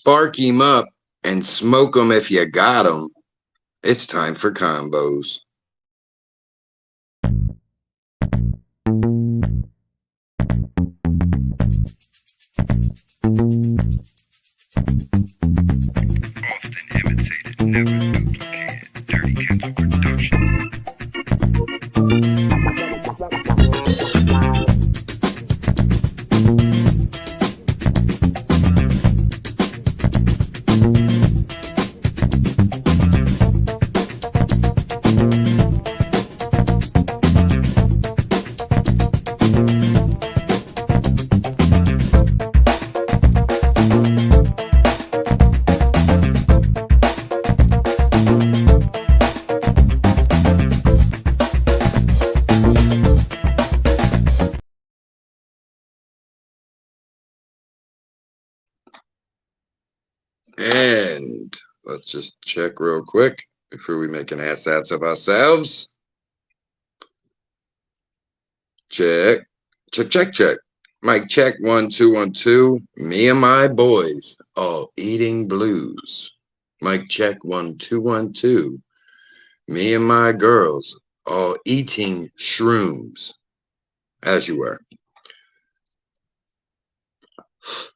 spark him up, and smoke him if you got him. It's time for Convos. Often imitated, never duplicated. TheDirtyKenzo production. And let's just check real quick before we make an assets of ourselves. Check. Mic check 1 2 1 2. Me and my boys all eating blues. Mic check 1 2 1 2. Me and my girls all eating shrooms. As you were.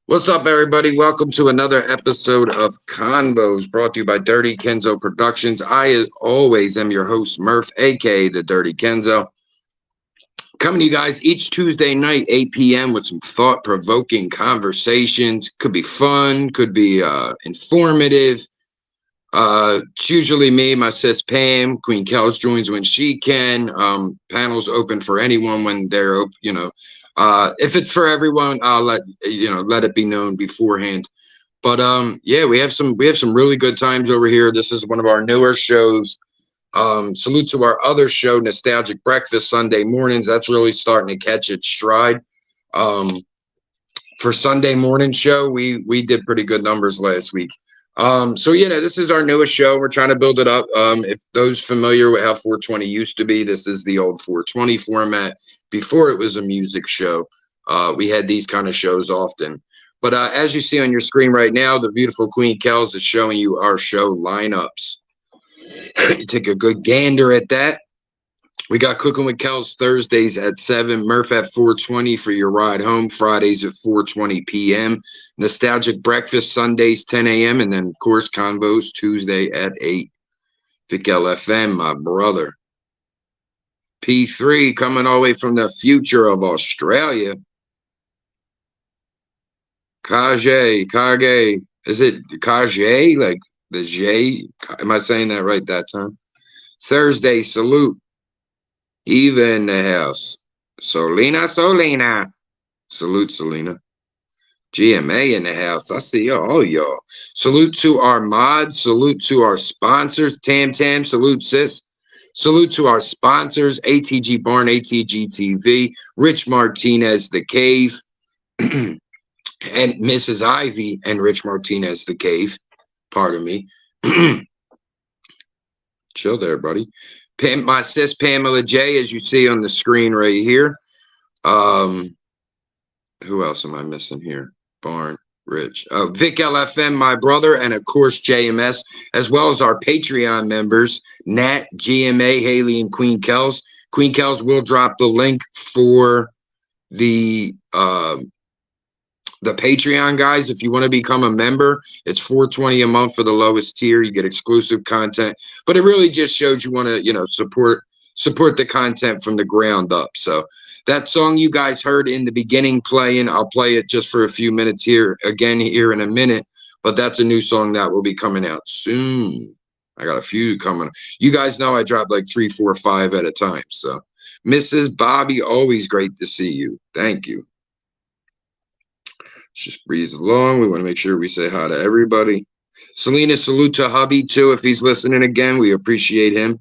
What's up, everybody? Welcome to another episode of Convos, brought to you by theDirtyKenzo Productions. I, as always, am your host, Murph, aka theDirtyKenzo. Coming to you guys each Tuesday night, 8 p.m. with some thought-provoking conversations. Could be fun, could be informative. It's usually me, my sis Pam. Queen Kels joins when she can. Panels open for anyone when they're open, if it's for everyone, I'll let it be known beforehand. But yeah, we have some really good times over here. This is one of our newer shows. Salute to our other show, Nostalgic Breakfast, Sunday mornings. That's really starting to catch its stride. For Sunday morning show, we did pretty good numbers last week. So this is our newest show. We're trying to build it up. If those familiar with how 420 used to be, this is the old 420 format before it was a music show. We had these kind of shows often. But as you see on your screen right now, the beautiful Queen Kels is showing you our show lineups. You take a good gander at that. We got Cooking with Kels Thursdays at 7, Murph at 4:20 for your ride home, Fridays at 4:20 p.m., Nostalgic Breakfast Sundays 10 a.m., and then, of course, Convos Tuesday at 8. Vic LFM, my brother. P3 coming all the way from the future of Australia. Kage, is it Kage, like the J? Am I saying that right that time? Thursday, salute. Eva in the house. Solina. Salute, Selena. GMA in the house. I see all y'all. Salute to our mods. Salute to our sponsors. Tam. Salute, sis. Salute to our sponsors. ATG Barn, ATG TV. Rich Martinez, The Cave. And Mrs. Ivy and Rich Martinez, The Cave. Pardon me. Chill there, buddy. My sis Pamela J, as you see on the screen right here. Who else am I missing here? Barn, Rich, Vic LFM, my brother, and of course JMS, as well as our Patreon members, Nat, GMA, Haley, and Queen Kels. Queen Kels will drop the link for the Patreon, guys. If you want to become a member, it's $4.20 a month for the lowest tier. You get exclusive content, but it really just shows you want to, support the content from the ground up. So that song you guys heard in the beginning playing, I'll play it just for a few minutes here in a minute, but that's a new song that will be coming out soon. I got a few coming. You guys know I drop like 3, 4, 5 at a time. So Mrs. Bobby, always great to see you. Thank you. Just breeze along. We want to make sure we say hi to everybody. Selena, salute to hubby too. If he's listening again, we appreciate him.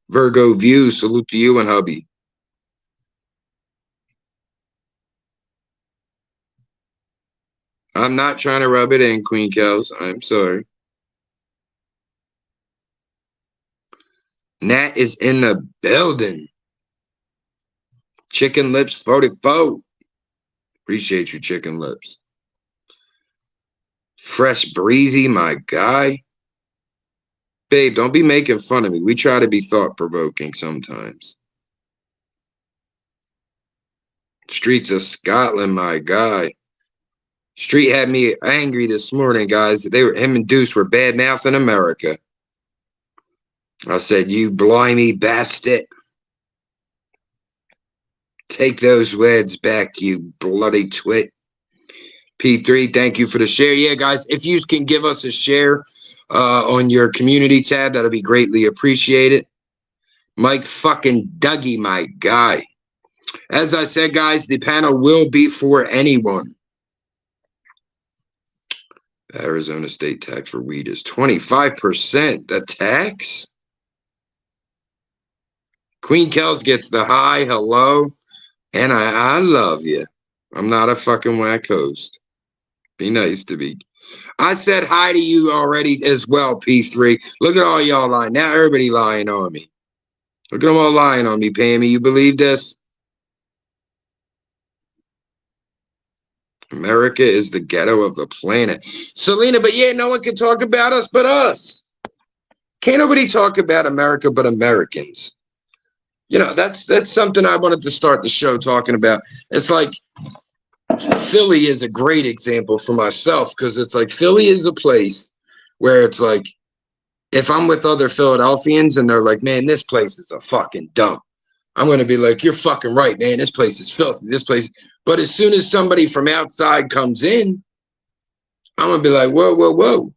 Virgo View, salute to you and hubby. I'm not trying to rub it in, Queen Kels. I'm sorry. Nat is in the building. Chicken Lips 44. Appreciate you, Chicken Lips. Fresh Breezy, my guy. Babe, don't be making fun of me. We try to be thought-provoking sometimes. Streets of Scotland, my guy. Street had me angry this morning, guys. Him and Deuce were bad-mouthing America. I said, you blimey bastard. Take those words back, you bloody twit. P3, thank you for the share. Yeah, guys, if you can give us a share on your community tab, that'll be greatly appreciated. Mike fucking Dougie, my guy. As I said, guys, the panel will be for anyone. Arizona state tax for weed is 25%. The tax? Queen Kels gets the hi, hello, and I love you. I'm not a fucking whack host. Be nice to me. I said hi to you already as well, P3. Look at all y'all lying. Now everybody lying on me. Look at them all lying on me, Pammy. You believe this? America is the ghetto of the planet. Selena, but yeah, no one can talk about us but us. Can't nobody talk about America but Americans. You know, that's something I wanted to start the show talking about. It's like Philly is a great example for myself because it's like Philly is a place where it's like if I'm with other Philadelphians and they're like, man, this place is a fucking dump. I'm going to be like, you're fucking right, man. This place is filthy. This place. But as soon as somebody from outside comes in, I'm going to be like, whoa, whoa, whoa.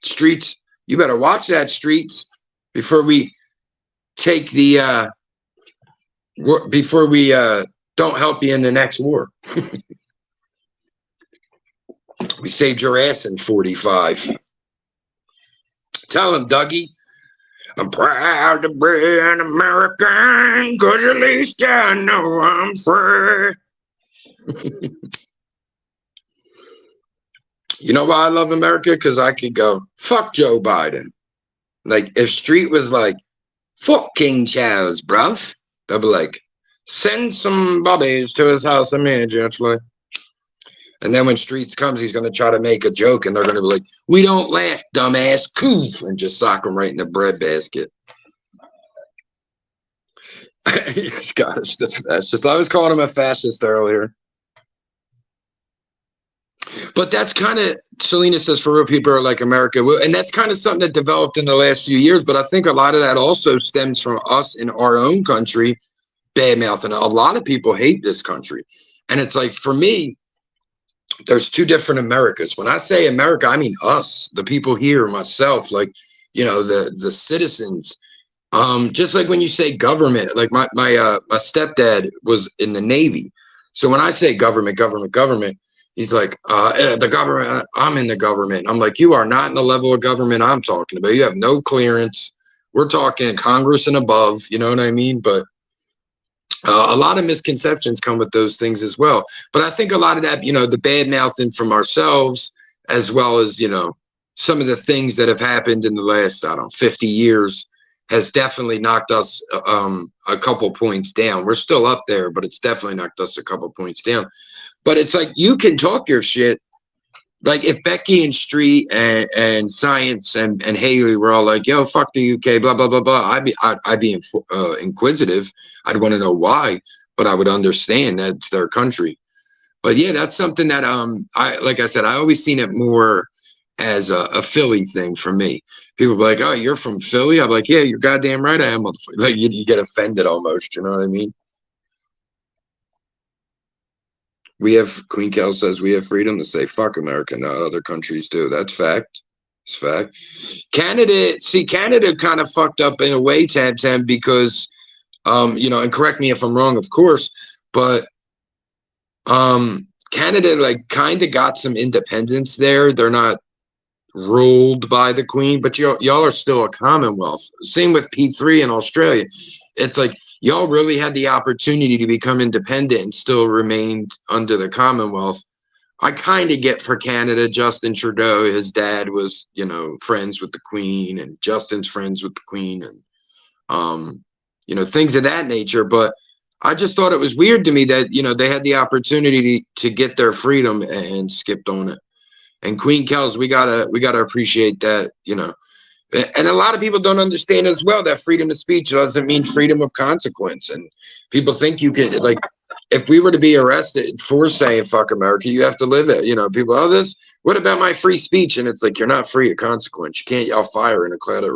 Streets, you better watch that, streets, before we take the, before we don't help you in the next war. We saved your ass in 45. Tell him, Dougie. I'm proud to be an American, because at least I know I'm free. You know why I love America? Because I could go, fuck Joe Biden. Like, if Street was like, fuck King Charles, bruv, they'll be like, send some bobbies to his house immediately. And then when Streets comes, he's going to try to make a joke, and they're going to be like, we don't laugh, dumbass, coof, and just sock him right in the breadbasket. Scottish, the fascist. I was calling him a fascist earlier. But that's kind of, Selena says, for real, people are like America. And that's kind of something that developed in the last few years. But I think a lot of that also stems from us in our own country, bad-mouthing. A lot of people hate this country. And it's like, for me, there's two different Americas. When I say America, I mean us, the people here, myself, like, you know, the citizens. Just like when you say government, like my stepdad was in the Navy. So when I say government, he's like, the government, I'm in the government. I'm like, you are not in the level of government I'm talking about. You have no clearance. We're talking Congress and above, you know what I mean? But a lot of misconceptions come with those things as well. But I think a lot of that, you know, the bad mouthing from ourselves, as well as, you know, some of the things that have happened in the last, I don't know, 50 years has definitely knocked us a couple points down. We're still up there, but it's definitely knocked us a couple points down. But it's like, you can talk your shit. Like if Becky and Street and Science and Haley were all like, yo, fuck the UK, blah, blah, blah, blah. I'd be inquisitive. I'd want to know why, but I would understand that's their country. But yeah, that's something that, like I said, I always seen it more as a Philly thing for me. People be like, oh, you're from Philly? I'm like, yeah, you're goddamn right I am. Like you get offended almost, you know what I mean? We have, Queen Kel says we have freedom to say fuck America. Not other countries do. That's fact. It's fact. Canada kind of fucked up in a way, Tam, because, you know, and correct me if I'm wrong, of course, but Canada, like, kind of got some independence there. They're not ruled by the Queen, but y'all are still a Commonwealth. Same with P3 in Australia. It's like, y'all really had the opportunity to become independent and still remained under the Commonwealth. I kind of get for Canada, Justin Trudeau, his dad was, you know, friends with the Queen, and Justin's friends with the Queen, and, you know, things of that nature. But I just thought it was weird to me that, you know, they had the opportunity to get their freedom and skipped on it. And Queen Kels, we gotta appreciate that, you know. And a lot of people don't understand as well that freedom of speech doesn't mean freedom of consequence. And people think you can, like, if we were to be arrested for saying fuck America, you have to live it. You know, people, oh, what about my free speech? And it's like, you're not free of consequence. You can't yell fire in a crowded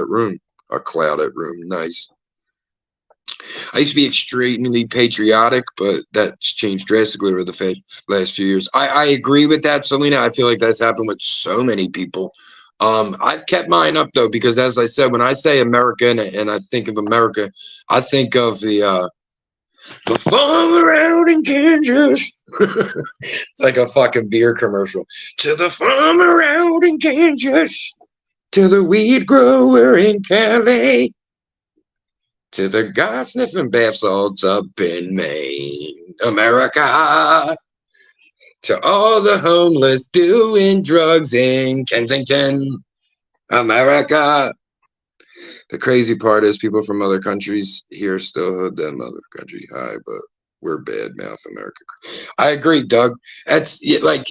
room. A clouded room. Nice. I used to be extremely patriotic, but that's changed drastically over the last few years. I agree with that, Selena. I feel like that's happened with so many people. I've kept mine up though, because as I said, when I say America and I think of America, I think of the farmer out in Kansas. It's like a fucking beer commercial. To the farmer out in Kansas, to the weed grower in Cali, to the guy sniffing bath salts up in Maine, America. To all the homeless doing drugs in Kensington, America. The crazy part is people from other countries here still hood them other country high, but we're bad mouth America. I agree, Doug. That's like,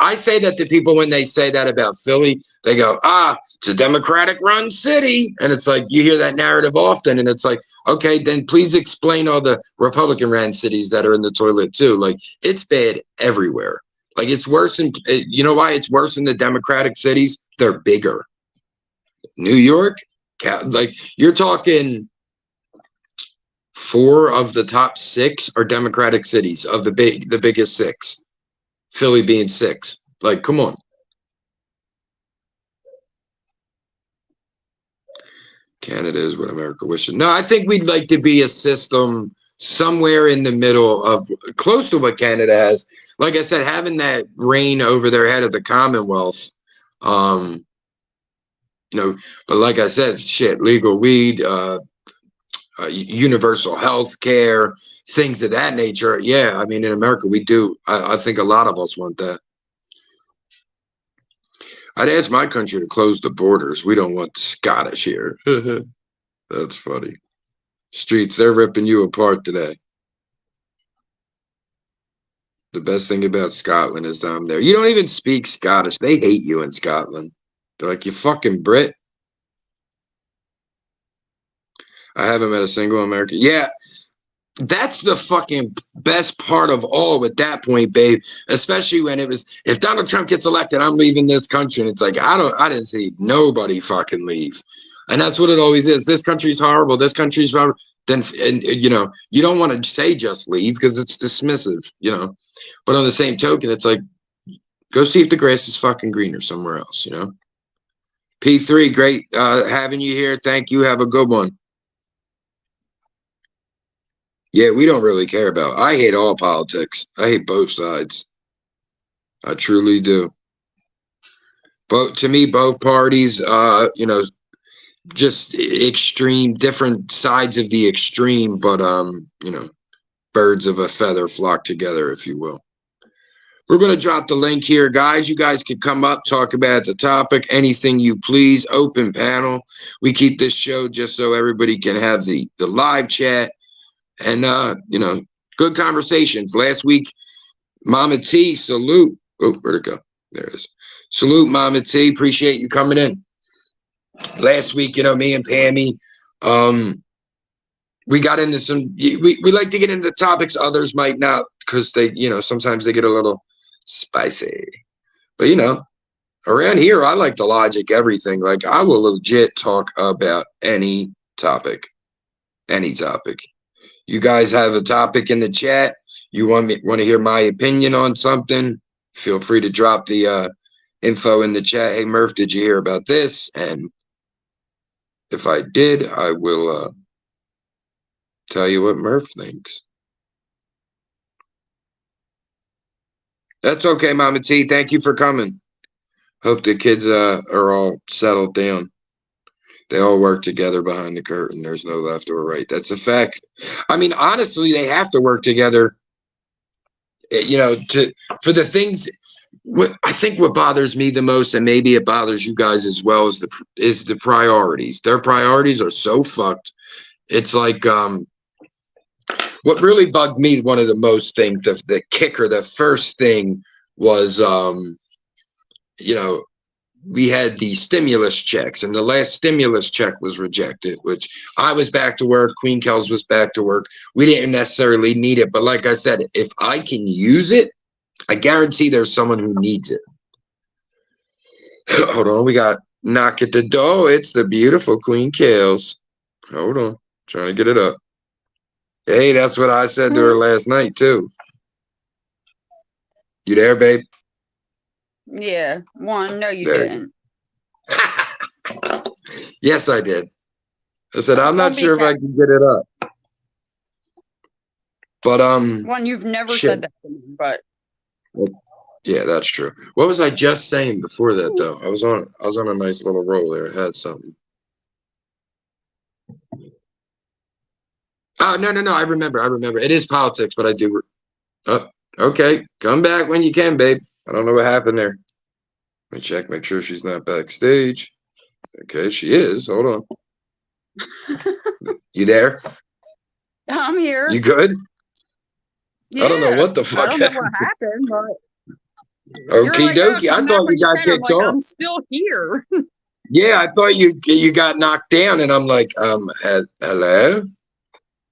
I say that to people when they say that about Philly. They go, it's a Democratic run city. And it's like, you hear that narrative often. And it's like, okay, then please explain all the Republican ran cities that are in the toilet too. Like, it's bad everywhere. Like, it's worse in, you know why it's worse in the Democratic cities? They're bigger. New York, like, you're talking 4 of the top 6 are Democratic cities of the biggest 6. Philly being 6. Like, come on. Canada is what America wishes. No, I think we'd like to be a system somewhere in the middle of close to what Canada has. Like I said, having that reign over their head of the Commonwealth, you know, but like I said, shit, legal weed, universal health care, things of that nature. Yeah, I mean, in America, we do. I think a lot of us want that. I'd ask my country to close the borders. We don't want Scottish here. That's funny. Streets, they're ripping you apart today. The best thing about Scotland is I'm there. You don't even speak Scottish. They hate you in Scotland. They're like, you fucking Brit. I haven't met a single American. Yeah, that's the fucking best part of all with that point, babe. Especially when it was, if Donald Trump gets elected, I'm leaving this country. And it's like, I didn't see nobody fucking leave. And that's what it always is. This country's horrible. This country's horrible. Then, and you know, you don't want to say just leave because it's dismissive, you know. But on the same token, it's like, go see if the grass is fucking greener somewhere else, you know. P3, great having you here. Thank you. Have a good one. Yeah, we don't really care about. I hate all politics. I hate both sides. I truly do. But to me, both parties, you know, just extreme, different sides of the extreme, but you know, birds of a feather flock together, if you will. We're going to drop the link here, guys. You guys can come up, talk about the topic, anything you please. Open panel. We keep this show just so everybody can have the live chat. And, you know, good conversations. Last week, Mama T, salute. Oh, where'd it go? There it is. Salute, Mama T. Appreciate you coming in. Last week, you know, me and Pammy, we got into some, we like to get into topics others might not, because they, you know, sometimes they get a little spicy. But, you know, around here, I like to logic everything. Like, I will legit talk about any topic. Any topic. You guys have a topic in the chat. You want to hear my opinion on something? Feel free to drop the info in the chat. Hey, Murph, did you hear about this? And if I did, I will tell you what Murph thinks. That's okay, Mama T. Thank you for coming. Hope the kids are all settled down. They all work together behind the curtain. There's no left or right. That's a fact. I mean, honestly, they have to work together, you know, for the things. What I think what bothers me the most, and maybe it bothers you guys as well, is the priorities. Their priorities are so fucked. It's like what really bugged me, one of the most things, the kicker, the first thing was you know, we had the stimulus checks, and the last stimulus check was rejected, which I was back to work. Queen Kels was back to work. We didn't necessarily need it, but like I said, if I can use it, I guarantee there's someone who needs it. Hold on, we got knock at the door. It's the beautiful Queen Kels. Hold on, trying to get it up. Hey, that's what I said to her last night too. You there, babe? Yeah. No, you There. didn't. Yes, I did. I said I'm not Don't be sure if I can get it up, but you've never shit. said that to me, but Yeah, that's true. What was I just saying before that though? I was on a nice little roll there. I had something. Oh, no. I remember. It is politics, but I do. Oh, okay. Come back when you can, babe. I don't know what happened there. Let me check, make sure she's not backstage. Okay, she is. Hold on. You there? I'm here. You good? Yeah. I don't know what the fuck I don't know what happened, but Okie dokie. I thought you got kicked off. I'm still here. Yeah, I thought you got knocked down, and I'm like, hello?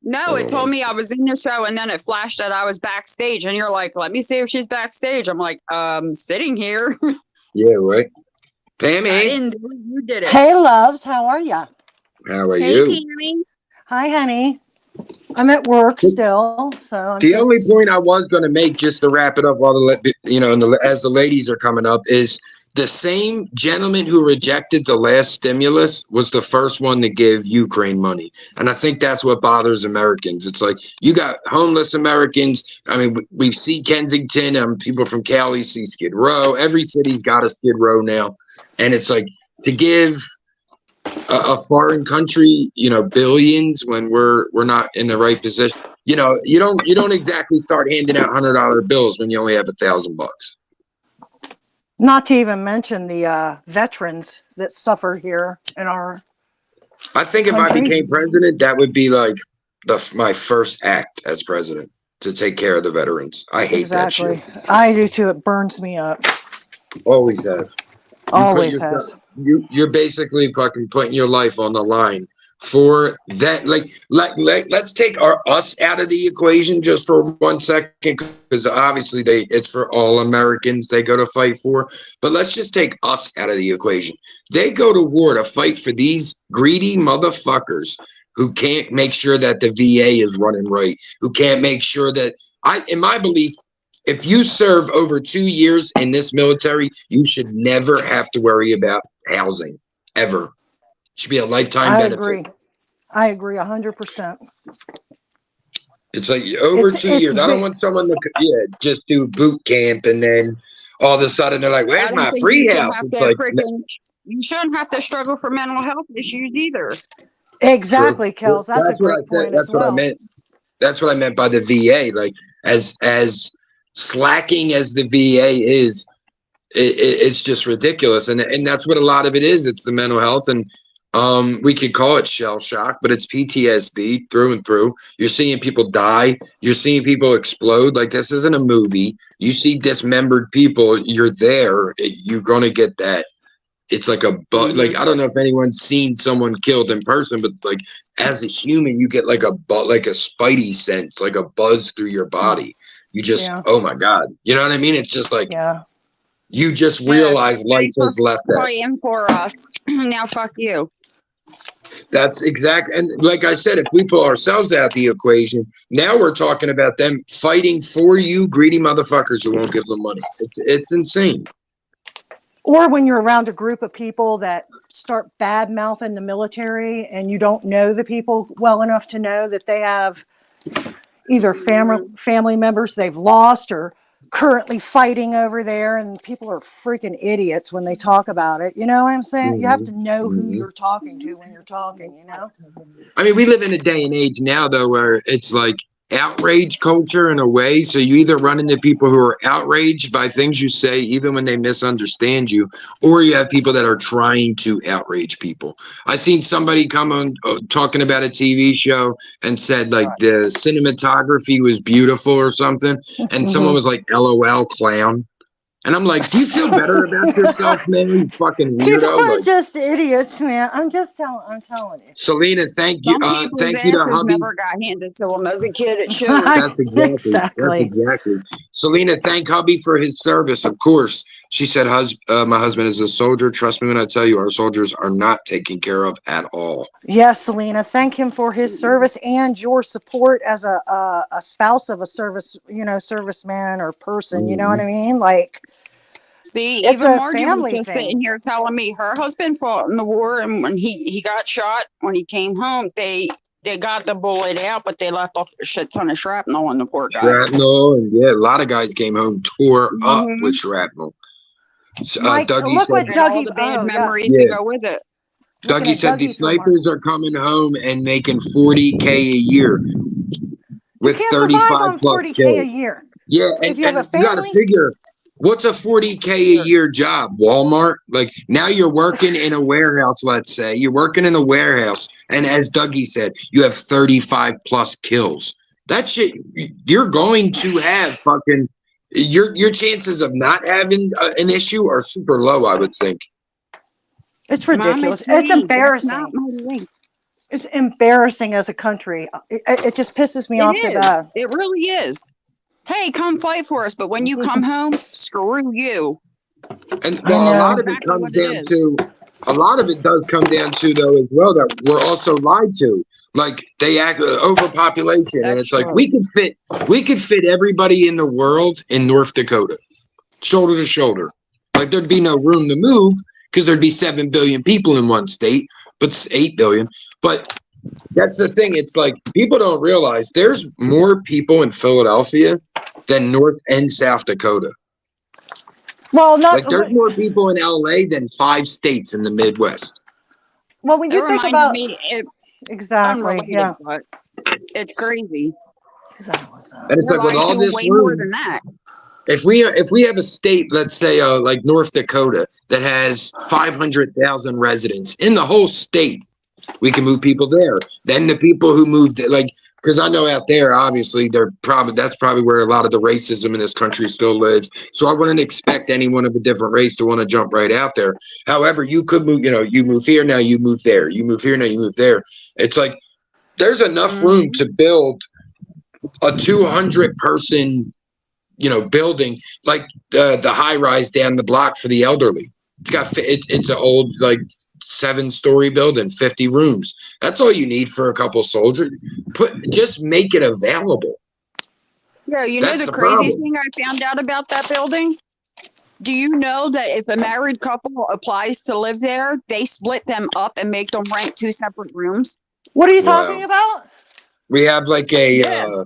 No, it told me I was in the show, and then it flashed that I was backstage, and you're like, let me see if she's backstage. I'm like, sitting here. Yeah, right. Pammy, I didn't do it. You did it. Hey, loves, how are ya? how are Hey, you? Pammy. Hi, honey. I'm at work still, so I'm The only just- point I was going to make, just to wrap it up, while as the ladies are coming up, is the same gentleman who rejected the last stimulus was the first one to give Ukraine money, and I think that's what bothers Americans. It's like you got homeless Americans. I mean, we see Kensington, people from Cali see Skid Row. Every city's got a Skid Row now, and it's like to give a foreign country, billions when we're not in the right position. You don't exactly start handing out $100 bills when you only have $1,000. not to even mention the veterans that suffer here in our I think if I country. became president, that would be like my first act as president, to take care of the veterans. I hate that shit. I do too. It burns me up. Always has. Always has. You're basically fucking putting your life on the line for that. Let's take us out of the equation just for 1 second, because obviously it's for all Americans they go to fight for. But let's just take us out of the equation. They go to war to fight for these greedy motherfuckers who can't make sure that the VA is running right, who can't make sure that in my belief, if you serve over 2 years in this military, you should never have to worry about housing, ever. It should be a lifetime benefit. I agree 100%. It's like over 2 years. I don't want someone to just do boot camp and then all of a sudden they're like, where's my free house? It's like, you shouldn't have to struggle for mental health issues either. Exactly, Kels. That's a great point. That's what I meant. That's what I meant by the VA. Like as slacking as the VA is, it's just ridiculous, and that's what a lot of it is. It's the mental health, and we could call it shell shock, but it's PTSD through and through. You're seeing people die, you're seeing people explode. Like, this isn't a movie. You see dismembered people, you're there, you're gonna get that. It's like like, I don't know if anyone's seen someone killed in person, but like as a human, you get like a spidey sense, like a buzz through your body. You just, oh my God. You know what I mean? It's just like, you just realize life has left that. Praying for us. Now fuck you. That's exact. And like I said, if we pull ourselves out the equation, now we're talking about them fighting for you, greedy motherfuckers who won't give them money. It's insane. Or when you're around a group of people that start bad mouthing the military and you don't know the people well enough to know that they have either family members they've lost or currently fighting over there, and people are freaking idiots when they talk about it. You know what I'm saying? You have to know who you're talking to when you're talking, you know? I mean, we live in a day and age now, though, where it's like outrage culture in a way. So you either run into people who are outraged by things you say, even when they misunderstand you, or you have people that are trying to outrage people. I seen somebody come on talking about a TV show and said like the cinematography was beautiful or something, and someone was like, LOL, clown. And I'm like, do you feel better about yourself, man? You fucking People weirdo. are Like, just idiots, man. I'm telling you. Selena, thank you. Some people's Thank you to asses hubby. never got handed to them as a kid. It shows. That's exactly. That's Exactly. exactly. Selena, thank hubby for his service. Of course, she said, my husband is a soldier. Trust me when I tell you, our soldiers are not taken care of at all. Yes, Selena. Thank him for his service and your support as a spouse of a serviceman or person. You know what I mean? Like, See, it's even a Margie was family just thing. sitting here telling me her husband fought in the war, and when he got shot, when he came home, they got the bullet out, but they left off a shit ton of shrapnel on the poor guy. Shrapnel, and yeah, a lot of guys came home tore up Mhm. with shrapnel. Mike, Dougie look said, what And all Dougie. the bad Oh, yeah. memories Yeah. that go with it. Looking Dougie at said the Dougie's remarks. snipers are coming home and making $40K a year You with can't survive 35 on plus 40K a kills. year. Yeah, If and you have a you got to family- figure, what's a $40K a year job? Walmart? Like, now you're working in a warehouse, let's say. You're working in a warehouse, and as Dougie said, you have 35 plus kills. That shit, you're going to have fucking, your chances of not having an issue are super low, I would think. It's Mom, ridiculous. me. It's embarrassing. That's not my link. It's embarrassing as a country. It just pisses me off so It is. bad. It really is. Hey, come fight for us, but when you come home, screw you. And I well, a know. lot of it Exactly comes what it down is. to, a lot of it does come down to though as well that we're also lied to. Like they act overpopulation, and That's it's like true. we could fit everybody in the world in North Dakota, shoulder to shoulder. Like there'd be no room to move because there'd be 7 billion people in one state, but it's 8 billion. But that's the thing. It's like people don't realize there's more people in Philadelphia than North and South Dakota. Well, not Like there's more people in LA than 5 states in the Midwest. well when It you think reminded about me, exactly. unrelated, Yeah. but it's crazy. Exactly. And it's We're like with lied all to this way more room, than that. if we have a state, let's say like North Dakota, that has 500,000 residents in the whole state, we can move people there. Then the people who moved, like, because I know out there, obviously, that's probably where a lot of the racism in this country still lives. So I wouldn't expect anyone of a different race to want to jump right out there. However, you could move, you move here, now you move there. You move here, now you move there. It's like there's enough room to build a 200-person, building, like the high rise down the block for the elderly. It's an old, like 7-story building, 50 rooms. That's all you need for a couple soldiers. Just make it available. Yeah, you That's know the the crazy problem. thing I found out about that building? Do you know that if a married couple applies to live there, they split them up and make them rent 2 separate rooms? What are you Wow. talking about? We have like Yeah.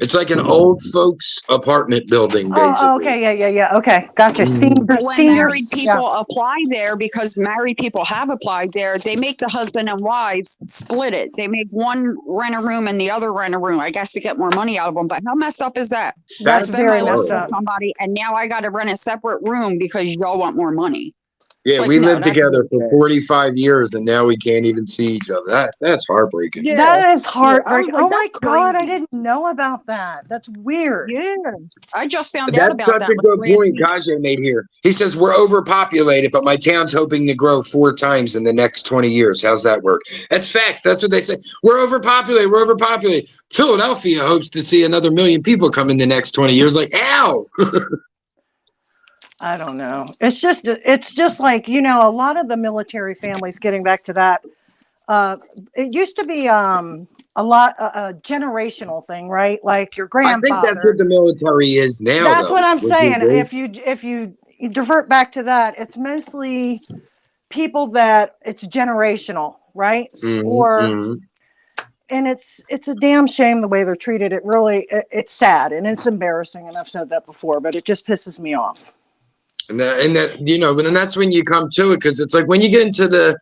it's like an old folks apartment building, basically. Oh, okay, yeah. Okay, gotcha. Mhm. But when Seniors, married people apply there, because married people have applied there, they make the husband and wives split it. They make one rent a room and the other rent a room, I guess, to get more money out of them. But how messed up is that? That's That's very I lived messed with up. somebody, and now I got to rent a separate room because y'all want more money. Yeah, Like, we no, lived that's together for bullshit. 45 years, and now we can't even see each other. That's heartbreaking. Yeah. That is heartbreaking. like, Oh my that's God, I crazy. didn't know about that. That's weird. Yeah, I just found out That's about such that a good last point week. Kaja made here. He says we're overpopulated, but my town's hoping to grow 4 times in the next 20 years. How's that work? That's facts. That's what they say. We're overpopulated. We're overpopulated. Philadelphia hopes to see another 1 million people come in the next 20 years. Like, ow. I don't know. It's just like, a lot of the military families, getting back to that, it used to be a generational thing, right? Like your I think that's grandfather. what the military is now. That's though. what I'm Would you saying. agree? If you divert back to that, it's mostly people that it's generational, right? Mhm. And it's a damn shame the way they're treated. It's sad and it's embarrassing, and I've said that before, but it just pisses me off. And that's when you come to it, because it's like when you get into the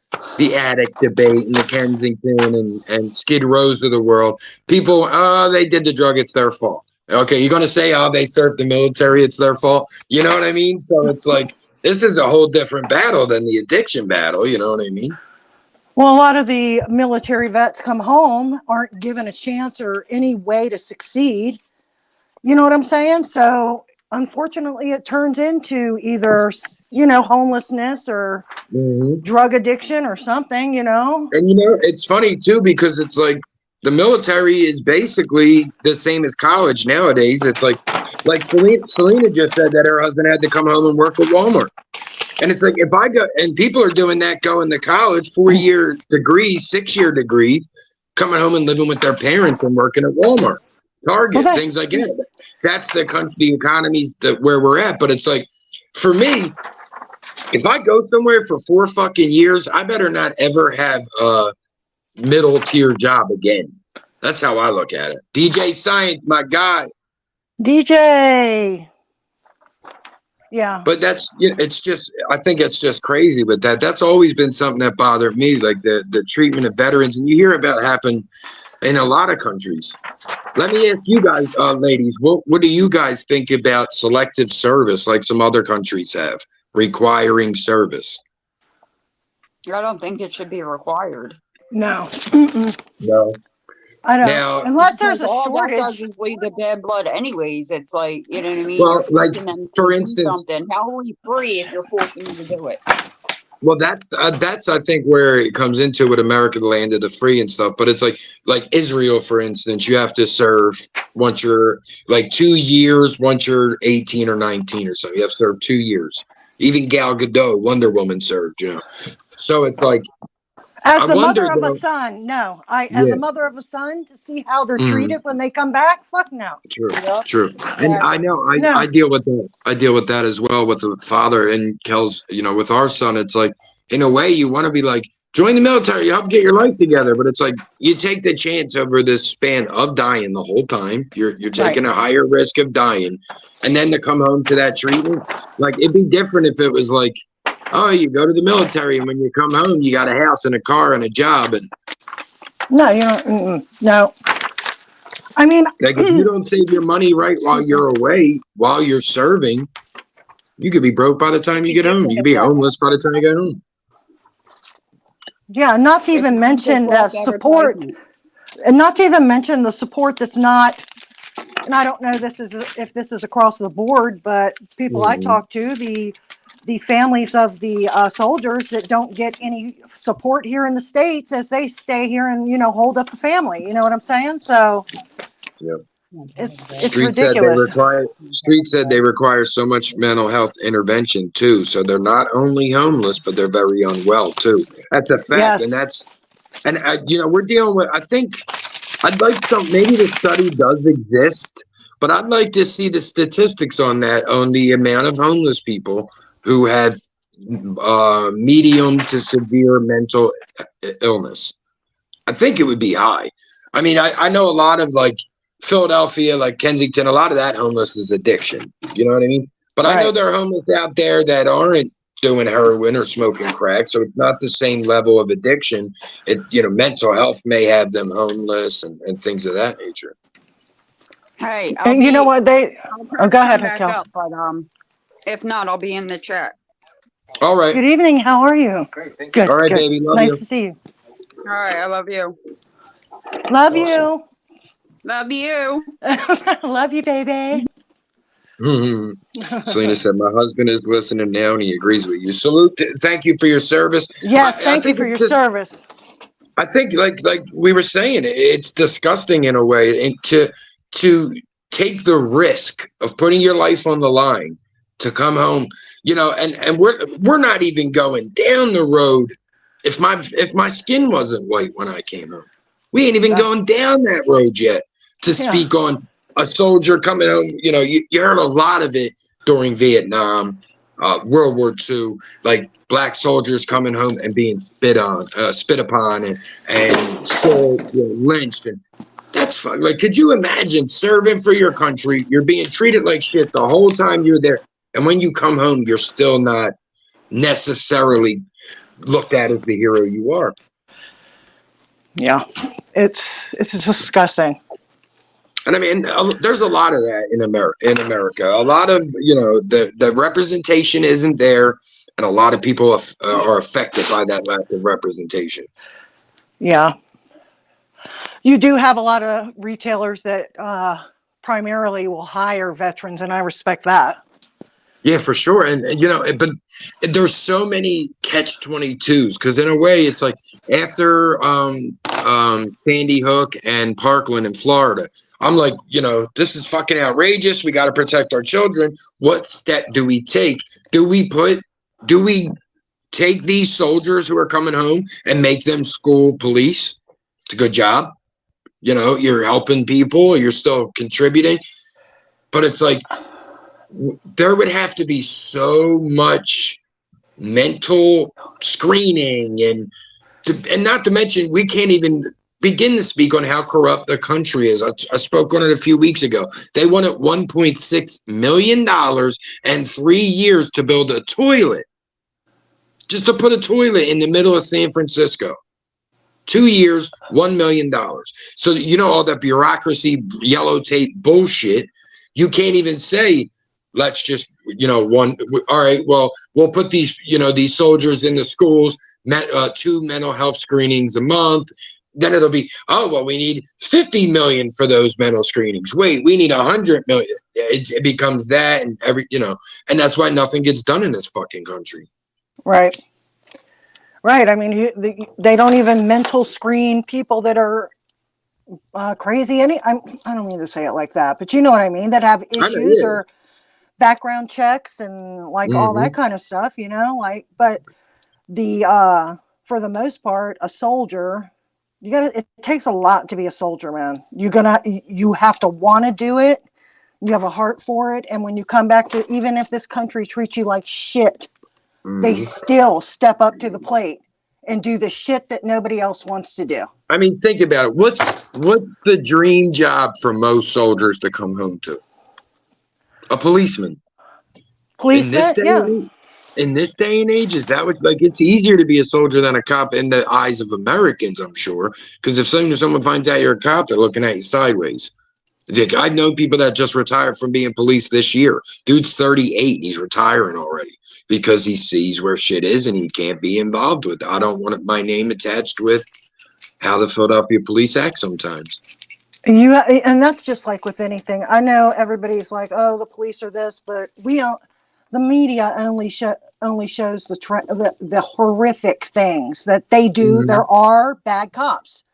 attic debate and the Kensington and Skid Rows of the world, people, they did the drug, it's their fault. Okay, you're gonna say, they served the military, it's their fault. You know what I mean? So it's like this is a whole different battle than the addiction battle. You know what I mean? Well, a lot of the military vets come home, aren't given a chance or any way to succeed. You know what I'm saying? So unfortunately, it turns into either, you know, homelessness or Mhm. drug addiction or something, you know. And it's funny too because it's like the military is basically the same as college nowadays. It's like Selena just said that her husband had to come home and work at Walmart. And it's like if I go and people are doing that going to college, 4-year degrees, 6-year degrees, coming home and living with their parents and working at Walmart, Target, Well, things like that. That's the country, the economies that where we're at. But it's like for me, if I go somewhere for 4 fucking years, I better not ever have a middle tier job again. That's how I look at it. DJ Science, my guy. DJ. Yeah. But that's it's just I think it's just crazy with that. That's always been something that bothered me, like the treatment of veterans, and you hear about happen in a lot of countries. Let me ask you guys, ladies, what do you guys think about selective service, like some other countries have, requiring service? I don't think it should be required. No. Mm-mm. No. I don't. Now, Unless there's a Because all that does shortage. is lead to bad blood anyways. It's like, you know what I mean? Well, You're like, forcing them for to do instance- something. How are we free if you're forcing them to do it? well, that's I think where it comes into with America, the land of the free and stuff. But it's like Israel, for instance, you have to serve once you're like 2 years, once you're 18 or 19 or something. You have to serve 2 years. Even Gal Gadot, Wonder Woman served, So it's like, As I the wonder, mother of though- a son, no. As Yeah. a mother of a son, to see how they're Mhm. treated when they come back, fuck no. True, Yep. true. And I know No. I deal with that. I deal with that as well with the father and Kel's, with our son. It's like, in a way, you want to be like, join the military, you help get your life together. But it's like you take the chance over this span of dying the whole time. You're taking a higher risk of dying. And then to come home to that treatment, like it'd be different if it was like, oh, you go to the military and when you come home, you got a house and a car and a job. And No, you don't. Mm-mm. No. I mean, like if you don't save your money right while you're away, while you're serving, you could be broke by the time you get home. You could be homeless by the time you get home. yeah, not to even mention the support, and not to even mention the support that's not, and I don't know if this is across the board, but people I Mhm. talk to, the families of the soldiers that don't get any support here in the States as they stay here and, hold up the family. You know what I'm saying? So Yep. it's Street ridiculous. said they require so much mental health intervention too. So they're not only homeless, but they're very unwell too. That's a fact, Yes. and we're dealing with. I think I'd like maybe the study does exist, but I'd like to see the statistics on that, on the amount of homeless people who have medium to severe mental illness. I think it would be high. I mean, I know a lot of like Philadelphia, like Kensington, a lot of that homeless is addiction. You know what I mean? But I know Right. there are homeless out there that aren't doing heroin or smoking crack, so it's not the same level of addiction. Mental health may have them homeless and things of that nature. Hey, And you know what? I'll try go to ahead, come back Kel. up, but if not, I'll be in the chat. All right. Good evening. How are you? Good. All right, good. baby. Love Nice you. to see you. All right, I love you. Love Awesome. Love you. you. Love you, baby. Selena said, my husband is listening now and he agrees with you. Salute. Thank you for your service. Yes, I thank you think for it's your just- service. I think like we were saying, it's disgusting in a way, and to take the risk of putting your life on the line to come home, and we're not even going down the road. If my skin wasn't white when I came home, we ain't even going down that road yet to speak on a soldier coming home. You heard a lot of it during Vietnam, World War II, like black soldiers coming home and being spit upon, and still lynched. And that's fun. Like, could you imagine serving for your country? You're being treated like shit the whole time you're there, and when you come home, you're still not necessarily looked at as the hero you are. Yeah, it's disgusting. And I mean, there's a lot of that in America. A lot of, the representation isn't there, and a lot of people are affected by that lack of representation. Yeah. You do have a lot of retailers that primarily will hire veterans, and I respect that. Yeah, for sure. And you know, but there's so many catch-22s because in a way it's like after Sandy Hook and Parkland in Florida, I'm like, you know, this is fucking outrageous. We got to protect our children. What step do we take? Do we take these soldiers who are coming home and make them school police? It's a good job. You know, you're helping people, you're still contributing, but it's like there would have to be so much mental screening and not to mention we can't even begin to speak on how corrupt the country is. I spoke on it a few weeks ago. They wanted $1.6 million and 3 years to build a toilet, just to put a toilet in the middle of San Francisco. 2 years, $1 million. So you know all that bureaucracy, yellow tape bullshit. You can't even say, let's just, you know, all right, well, we'll put these, you know, these soldiers in the schools, 2 mental health screenings a month. Then it'll be, oh, well, we need 50 million for those mental screenings. Wait, we need 100 million. It becomes that and you know, and that's why nothing gets done in this fucking country. Right. Right. I mean, they don't even mental screen people that are crazy. I don't mean to say it like that, but you know what I mean, that have issues or background checks and like all that kind of stuff, you know, like, but for the most part, a soldier, it takes a lot to be a soldier, man. You have to want to do it. You have a heart for it. And when you come back to, even if this country treats you like shit, they still step up to the plate and do the shit that nobody else wants to do. I mean, think about it. What's the dream job for most soldiers to come home to? A policeman. Policeman, in this day and age, is that what, like, it's easier to be a soldier than a cop in the eyes of Americans, I'm sure. Because if someone finds out you're a cop, they're looking at you sideways. Like, I've known people that just retired from being police this year. Dude's 38, he's retiring already because he sees where shit is and he can't be involved with it. I don't want my name attached with how the Philadelphia police act sometimes. And that's just like with anything. I know everybody's like, oh, the police are this, but we don't. The media only shows the horrific things that they do. There are bad cops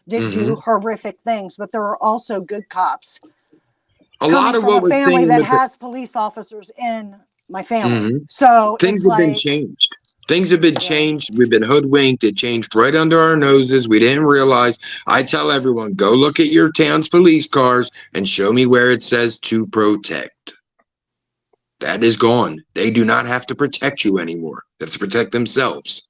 that do horrific things, but there are also good cops. A lot of what we're saying, family that has police officers in my family, so things have been changed. Things have been changed. We've been hoodwinked. It changed right under our noses. We didn't realize. I tell everyone, go look at your town's police cars and show me where it says to protect. That is gone. They do not have to protect you anymore. They have to protect themselves.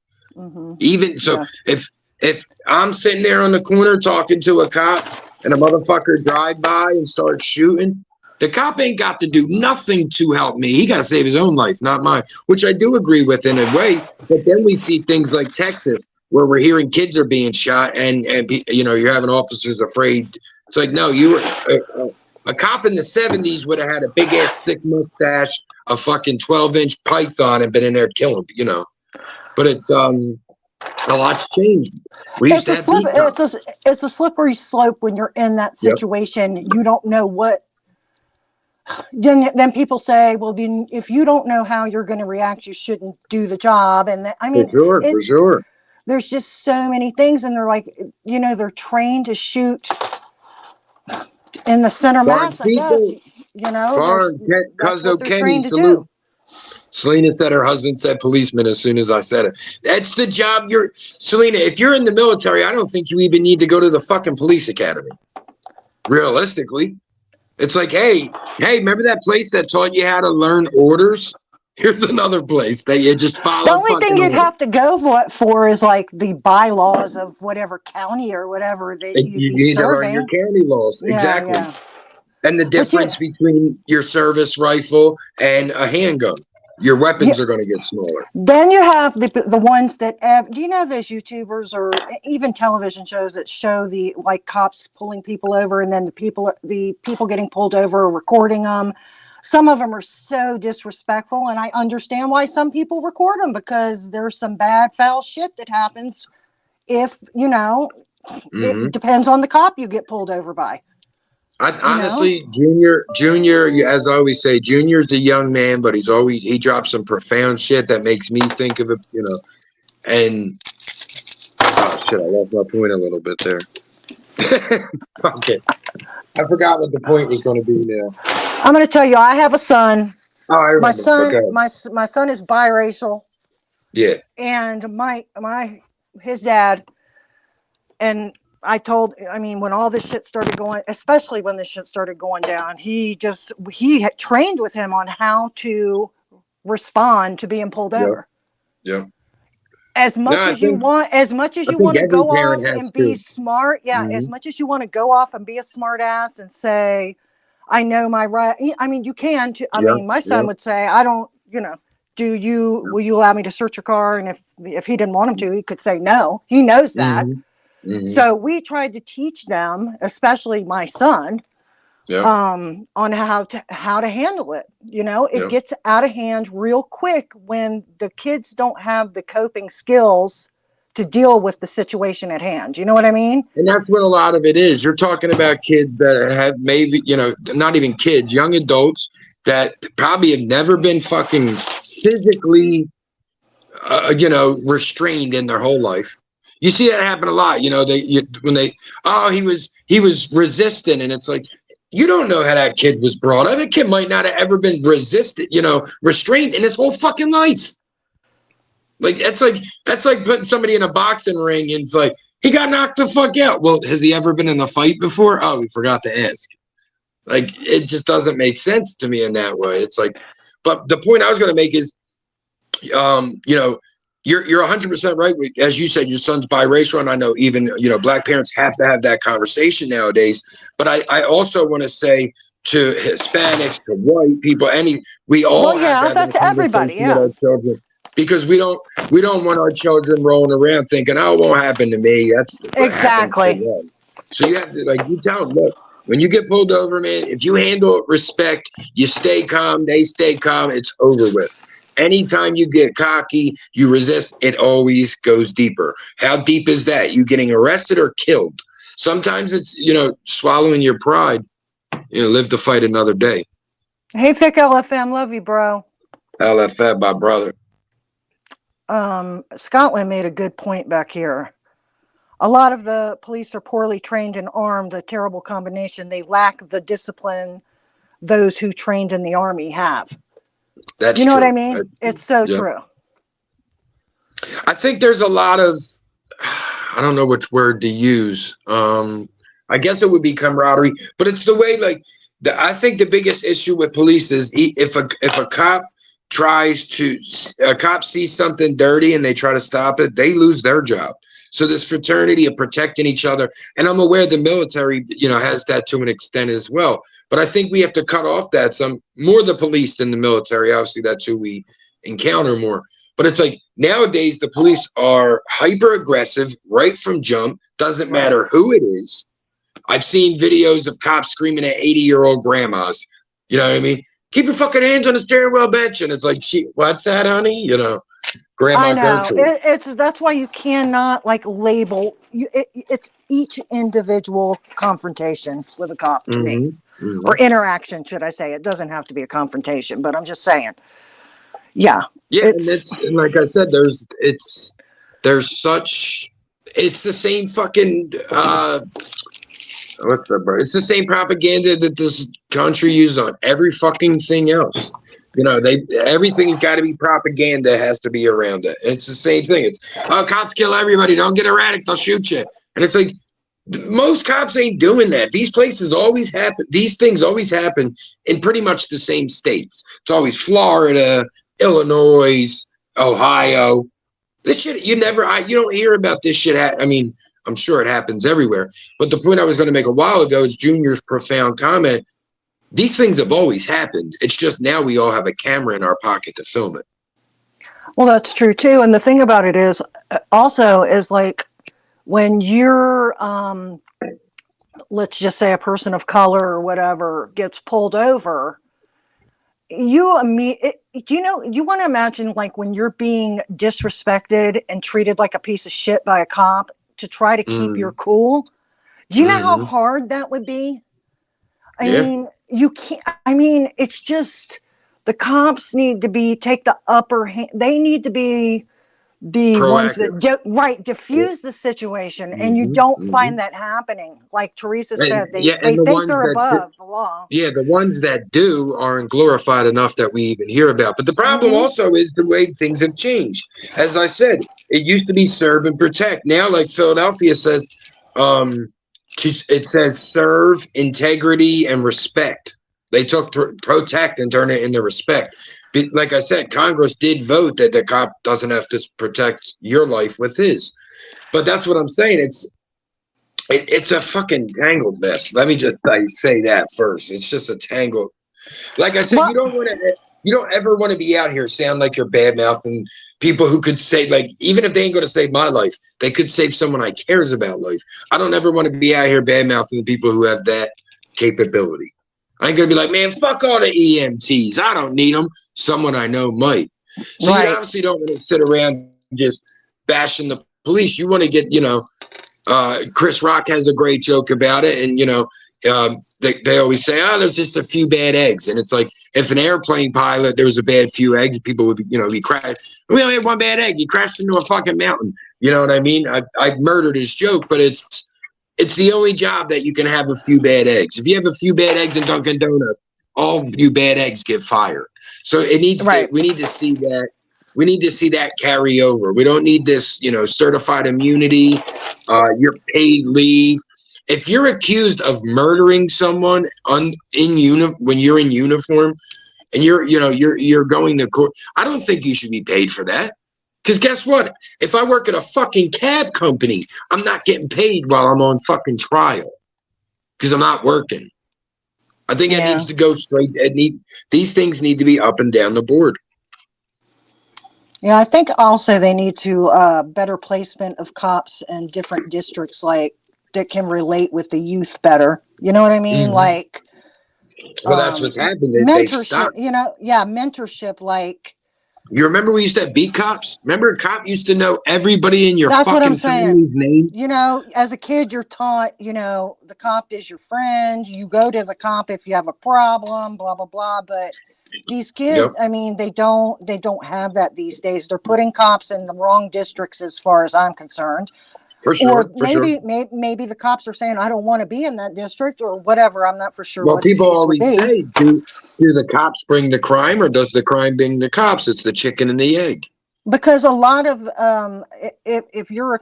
Even so, if I'm sitting there on the corner talking to a cop and a motherfucker drive by and starts shooting, the cop ain't got to do nothing to help me. He got to save his own life, not mine, which I do agree with in a way. But then we see things like Texas where we're hearing kids are being shot and you know, you're having officers afraid. It's like, no, you were a cop in the 70s would have had a big ass thick mustache, a fucking 12-inch python and been in there killing, you know. But it's a lot's changed. It's a slippery slope when you're in that situation. You don't know what. Then people say, well, then if you don't know how you're going to react, you shouldn't do the job. And I mean, for sure. There's just so many things, and they're like, you know, they're trained to shoot in the center mass, I guess. You know, Cousin Kenny, salute. Selena said her husband said policeman as soon as I said it. That's the job Selena, if you're in the military, I don't think you even need to go to the fucking police academy. Realistically. It's like, hey, remember that place that taught you how to learn orders? Here's another place that you just follow. The only thing you'd have to go for is like the bylaws of whatever county or whatever that you need serving. To learn your county laws. Yeah, exactly. Yeah. And the difference between your service rifle and a handgun. Your weapons are going to get smaller. Then you have the ones that, do you know those YouTubers or even television shows that show the like cops pulling people over and then the people getting pulled over are recording them? Some of them are so disrespectful, and I understand why some people record them because there's some bad, foul shit that happens if, you know, it depends on the cop you get pulled over by. Honestly, Junior, as I always say, Junior's a young man, but he drops some profound shit that makes me think of it, and oh shit, I lost my point a little bit there. Fuck it. I forgot what the point was going to be now. I'm going to tell you, I have a son. Oh, I remember. My son, Okay. my son is biracial, Yeah. and his dad, and when all this shit started going, especially when this shit started going down, he had trained with him on how to respond to being pulled over. Yeah. As much as you want to go off and be smart, as much as you want to go off and be a smart ass and say, I know my right. I mean, you can. My son would say, I don't, will you allow me to search your car? And if he didn't want him to, he could say no. He knows that. So we tried to teach them, especially my son, on how to handle it. It gets out of hand real quick when the kids don't have the coping skills to deal with the situation at hand. You know what I mean? And that's what a lot of it is. You're talking about kids that have maybe, not even kids, young adults that probably have never been fucking physically, restrained in their whole life. You see that happen a lot. He was resistant, and it's like, you don't know how that kid was brought up. That kid might not have ever been restrained in his whole fucking life. Like that's like putting somebody in a boxing ring and it's like he got knocked the fuck out. Well, has he ever been in a fight before? Oh, we forgot to ask. Like it just doesn't make sense to me in that way. It's like, but the point I was going to make is, you're 100% right. As you said, your son's biracial, and I know even black parents have to have that conversation nowadays. But I also want to say to Hispanics, to white people, we all have that's everybody, with our children. Because we don't want our children rolling around thinking, oh, it won't happen to me. That's exactly. So you have to you tell them, look, when you get pulled over, man, if you handle it respect, you stay calm, they stay calm, it's over with. Anytime you get cocky, you resist, it always goes deeper. How deep is that? You getting arrested or killed? Sometimes it's, swallowing your pride. Live to fight another day. Hey, Vic LFM, love you, bro. LFM, my brother. Scotland made a good point back here. A lot of the police are poorly trained and armed, a terrible combination. They lack the discipline those who trained in the army have. That's true. What I mean? It's so true. I think there's a lot of, I don't know which word to use. I guess it would be camaraderie, but it's the way, I think the biggest issue with police is if a cop sees something dirty and they try to stop it, they lose their job. So this fraternity of protecting each other, and I'm aware the military, has that to an extent as well. But I think we have to cut off that some more the police than the military. Obviously, that's who we encounter more. But it's like nowadays the police are hyper aggressive right from jump. Doesn't matter who it is. I've seen videos of cops screaming at 80-year-old grandmas. You know what I mean? Keep your fucking hands on the steering wheel, bitch. And it's like, what's that, honey? Grandma I know. Gertrude. That's why you cannot label. It's each individual confrontation with a cop to me, or interaction, should I say? It doesn't have to be a confrontation, but I'm just saying. Yeah. Yeah, and like I said, it's the same fucking. It's the same propaganda that this country uses on every fucking thing else. Everything's got to be propaganda, has to be around it. It's the same thing. It's, cops kill everybody. Don't get erratic. They'll shoot you. And it's like, most cops ain't doing that. These places always happen. These things always happen in pretty much the same states. It's always Florida, Illinois, Ohio. This shit, you don't hear about this shit. I'm sure it happens everywhere. But the point I was going to make a while ago is Junior's profound comment. These things have always happened. It's just now we all have a camera in our pocket to film it. Well, that's true too. And the thing about it is also is when you're, let's just say a person of color or whatever gets pulled over, you want to imagine when you're being disrespected and treated like a piece of shit by a cop to try to keep your cool. Do you know how hard that would be? I Yeah. mean, you can't, I mean, it's just the cops need to take the upper hand. They need to be the ones that Proactive. diffuse the situation, and you Mhm, don't mhm. find that happening. Like Teresa And, said, yeah, they and the think ones they're that above the law. yeah, the ones that do aren't glorified enough that we even hear about. But the problem Mhm. also is the way things have changed. As I said, it used to be serve and protect. Now, like Philadelphia says, it says serve, integrity, and respect. They took protect and turned it into respect. Like I said, Congress did vote that the cop doesn't have to protect your life with his. But that's what I'm saying. It's a fucking tangled mess. Let me just say that first. It's just a tangled. Like I said, Well, you don't ever want to be out here sound like you're bad mouthing people who could say, like, even if they ain't going to save my life, they could save someone I cares about life. I don't ever want to be out here bad mouthing the people who have that capability. I ain't gonna be like, man, fuck all the EMTs. I don't need them. Someone I know might. So you right. obviously don't want to sit around just bashing the police. You want to get, Chris Rock has a great joke about it, and they always say, "Oh, there's just a few bad eggs," and it's like if an airplane pilot there was a bad few eggs, people would be crashed. We only had one bad egg. He crashed into a fucking mountain. You know what I mean? I murdered his joke, but it's the only job that you can have a few bad eggs. If you have a few bad eggs in Dunkin' Donuts, all you bad eggs get fired. So it needs Right. we need to see that. We need to see that carry over. We don't need this, certified immunity, your paid leave. If you're accused of murdering someone when you're in uniform and you're going to court, I don't think you should be paid for that. Because guess what? If I work at a fucking cab company, I'm not getting paid while I'm on fucking trial because I'm not working. I think it Yeah. needs to go straight. These things need to be up and down the board. Yeah, I think also they need to better placement of cops in different districts, like that can relate with the youth better. You know what I mean? Mhm. Like Well, that's what's happened. They mentorship. stopped. Mentorship. Like You remember we used to have beat cops? Remember a cop used to know everybody in your that's what I'm fucking saying. family's name? As a kid, you're taught, the cop is your friend. You go to the cop if you have a problem, blah, blah, blah. But these kids, Yep. I mean, they don't have that these days. They're putting cops in the wrong districts as far as I'm concerned. For sure. For sure. Maybe the cops are saying, I don't want to be in that district or whatever. I'm not for sure Well, what the people case would always be. say, do the cops bring the crime or does the crime bring the cops? It's the chicken and the egg. Because a lot of if you're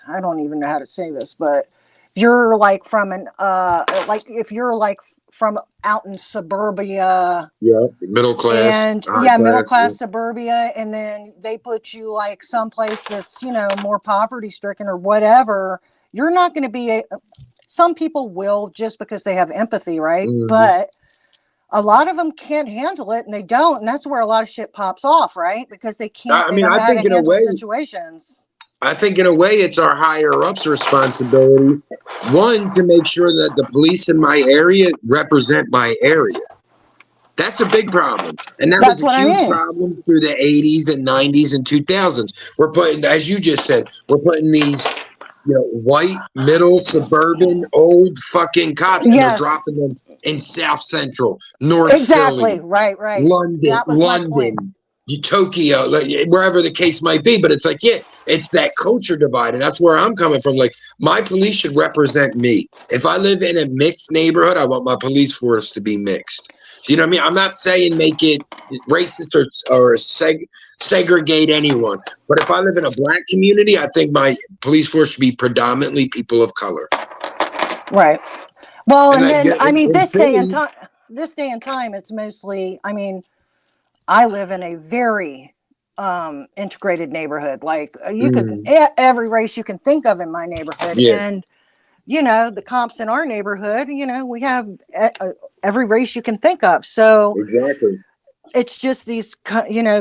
I don't even know how to say this, but you're like from if you're like from out in suburbia, Yeah. Middle class. and middle class suburbia, and then they put you like someplace that's more poverty stricken or whatever, you're not going to be some people will just because they have empathy, right? Mhm. But a lot of them can't handle it, and they don't, and that's where a lot of shit pops off, right? Because they can't. They don't know how to handle situations. I think in a way it's our higher ups' responsibility. One, to make sure that the police in my area represent my area. That's a big problem. And that was That's a what I huge mean. problem through the 80s and 90s and 2000s. We're putting, as you just said, we're putting these white, middle, suburban, old fucking cops, and they're Yes, dropping them in South Central, North exactly. Philly, Right. That was my point. Tokyo, like wherever the case might be. But it's like, it's that culture divide, and that's where I'm coming from. Like, my police should represent me. If I live in a mixed neighborhood, I want my police force to be mixed. Do you know what I mean? I'm not saying make it racist or segregate anyone, but if I live in a black community, I think my police force should be predominantly people of color. Right. Well, And then I mean, this day and Philly, time, it's mostly. I mean, I live in a very integrated neighborhood. Like you could every race you can think of in my neighborhood, and the cops in our neighborhood. We have every race you can think of. So exactly. it's just these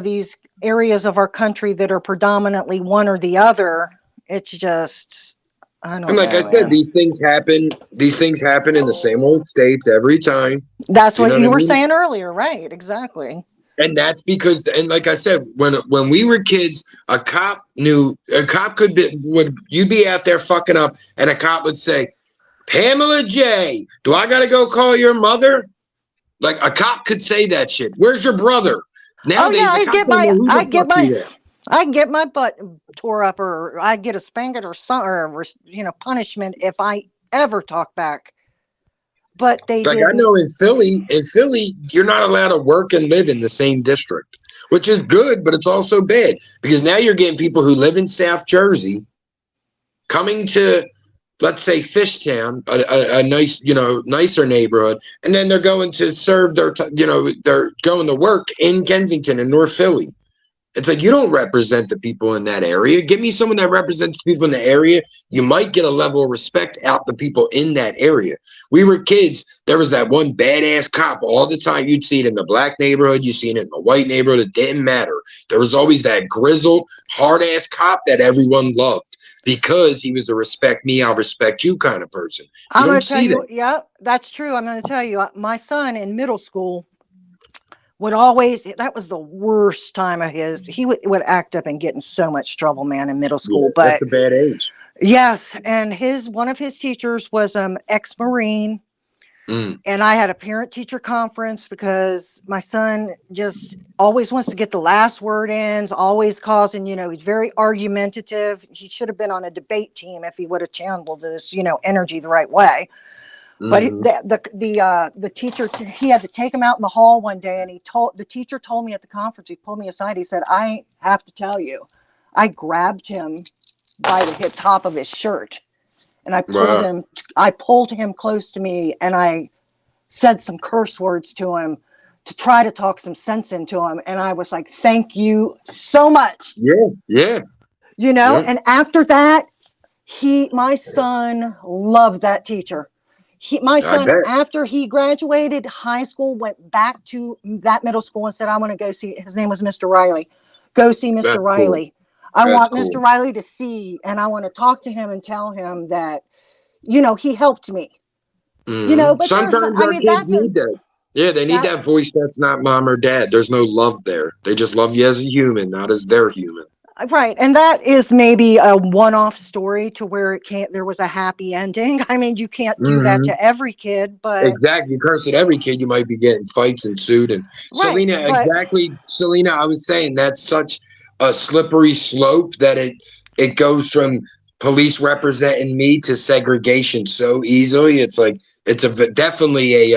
these areas of our country that are predominantly one or the other. It's just I don't know. And like I said, these things happen. These things happen in the same old states every time. That's what you were saying earlier, right? Exactly. And that's because, and like I said, when we were kids, a cop would you'd be out there fucking up, and a cop would say, Pamela J, do I gotta go call your mother? Like a cop could say that shit. Where's your brother? Nowadays, yeah, the cop don't know who the fuck you are. I get my butt tore up, or I get a spanking or some, or punishment if I ever talk back. But they Like I didn't. know in Philly, you're not allowed to work and live in the same district, which is good, but it's also bad because now you're getting people who live in South Jersey coming to, let's say, Fishtown, a nice, nicer neighborhood, and then they're going to serve they're going to work in Kensington and North Philly. It's like you don't represent the people in that area. Give me someone that represents people in the area. You might get a level of respect out the people in that area. We were kids. There was that one badass cop all the time. You'd see it in the black neighborhood. You see it in the white neighborhood. It didn't matter. There was always that grizzled, hard-ass cop that everyone loved because he was a respect me, I'll respect you kind of person. I'm going to tell you, yeah, that's true. I'm going to tell you, my son in middle school would always, that was the worst time of his. He would act up and get in so much trouble, man, in middle school. Yeah, that's a bad age. Yes, and one of his teachers was ex-Marine. And I had a parent-teacher conference because my son just always wants to get the last word in, always causing, he's very argumentative. He should have been on a debate team if he would have channeled his, energy the right way. But the teacher, he had to take him out in the hall one day, and the teacher told me at the conference, he pulled me aside, he said, I have to tell you, I grabbed him by the top of his shirt, and I pulled him close to me, and I said some curse words to him to try to talk some sense into him, and I was like, thank you so much. Yeah. And after that, my son loved that teacher. My son, after he graduated high school, went back to that middle school and said, I want to go see, his name was Mr. Riley. Go see Mr. Riley. Cool. I want Mr. Riley to see, and I want to talk to him and tell him that, he helped me. But sometimes our kids need that. Yeah, they need that voice that's not mom or dad. There's no love there. They just love you as a human, not as their human. Right. And that is maybe a one-off story to where there was a happy ending. I mean, you can't do that to every kid, but exactly. You curse at every kid, you might be getting fights ensued. And Selena, I was saying that's such a slippery slope that it goes from police representing me to segregation so easily. It's like definitely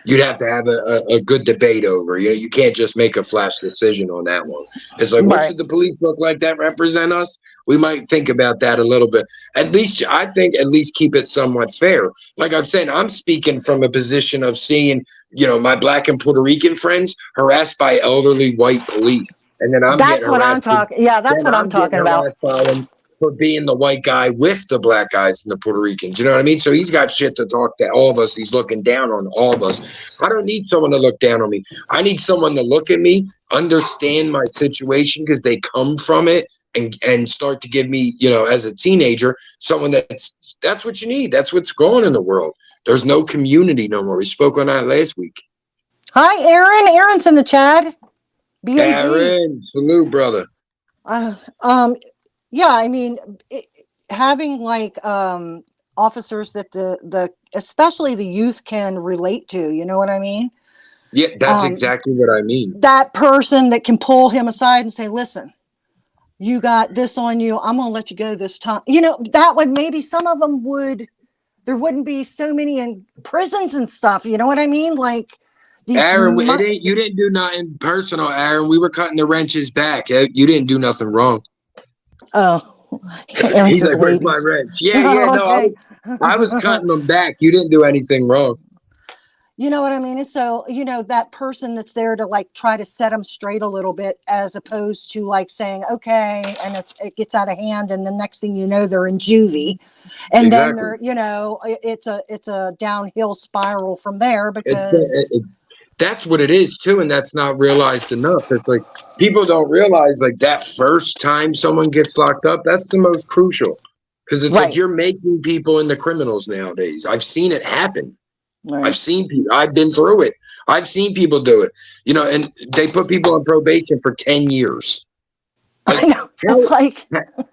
you'd have to have a good debate over. You can't just make a flash decision on that one. It's like, what should the police look like that represent us? We might think about that a little bit. I think keep it somewhat fair. Like I'm saying, I'm speaking from a position of seeing, my black and Puerto Rican friends harassed by elderly white police. And then that's what I'm talking. Yeah, that's what I'm talking about. For being the white guy with the black guys and the Puerto Ricans. You know what I mean? So he's got shit to talk to all of us. He's looking down on all of us. I don't need someone to look down on me. I need someone to look at me, understand my situation because they come from it and start to give me, as a teenager, someone that's what you need. That's what's going in the world. There's no community no more. We spoke on that last week. Hi, Aaron. Aaron's in the chat. Aaron, salute, brother. Yeah, I mean, having like officers that especially the youth can relate to, you know what I mean? Yeah, that's exactly what I mean. That person that can pull him aside and say, listen, you got this on you. I'm going to let you go this time. That would maybe some of them there wouldn't be so many in prisons and stuff. You know what I mean? Like, Aaron, you didn't do nothing personal, Aaron. We were cutting the wrenches back. You didn't do nothing wrong. Oh, he's like, where's my wrench? Okay. No, I was cutting them back. You didn't do anything wrong. You know what I mean? And so, that person that's there to like try to set them straight a little bit, as opposed to like saying, okay, and it gets out of hand, and the next thing you know, they're in juvie, and then they're, it's a downhill spiral from there because. That's what it is too, and that's not realized enough. It's like people don't realize like that first time someone gets locked up, that's the most crucial because it's like you're making people into criminals nowadays. I've seen it happen. Right. I've seen people. I've been through it. I've seen people do it. And they put people on probation for 10 years. Like, It's like,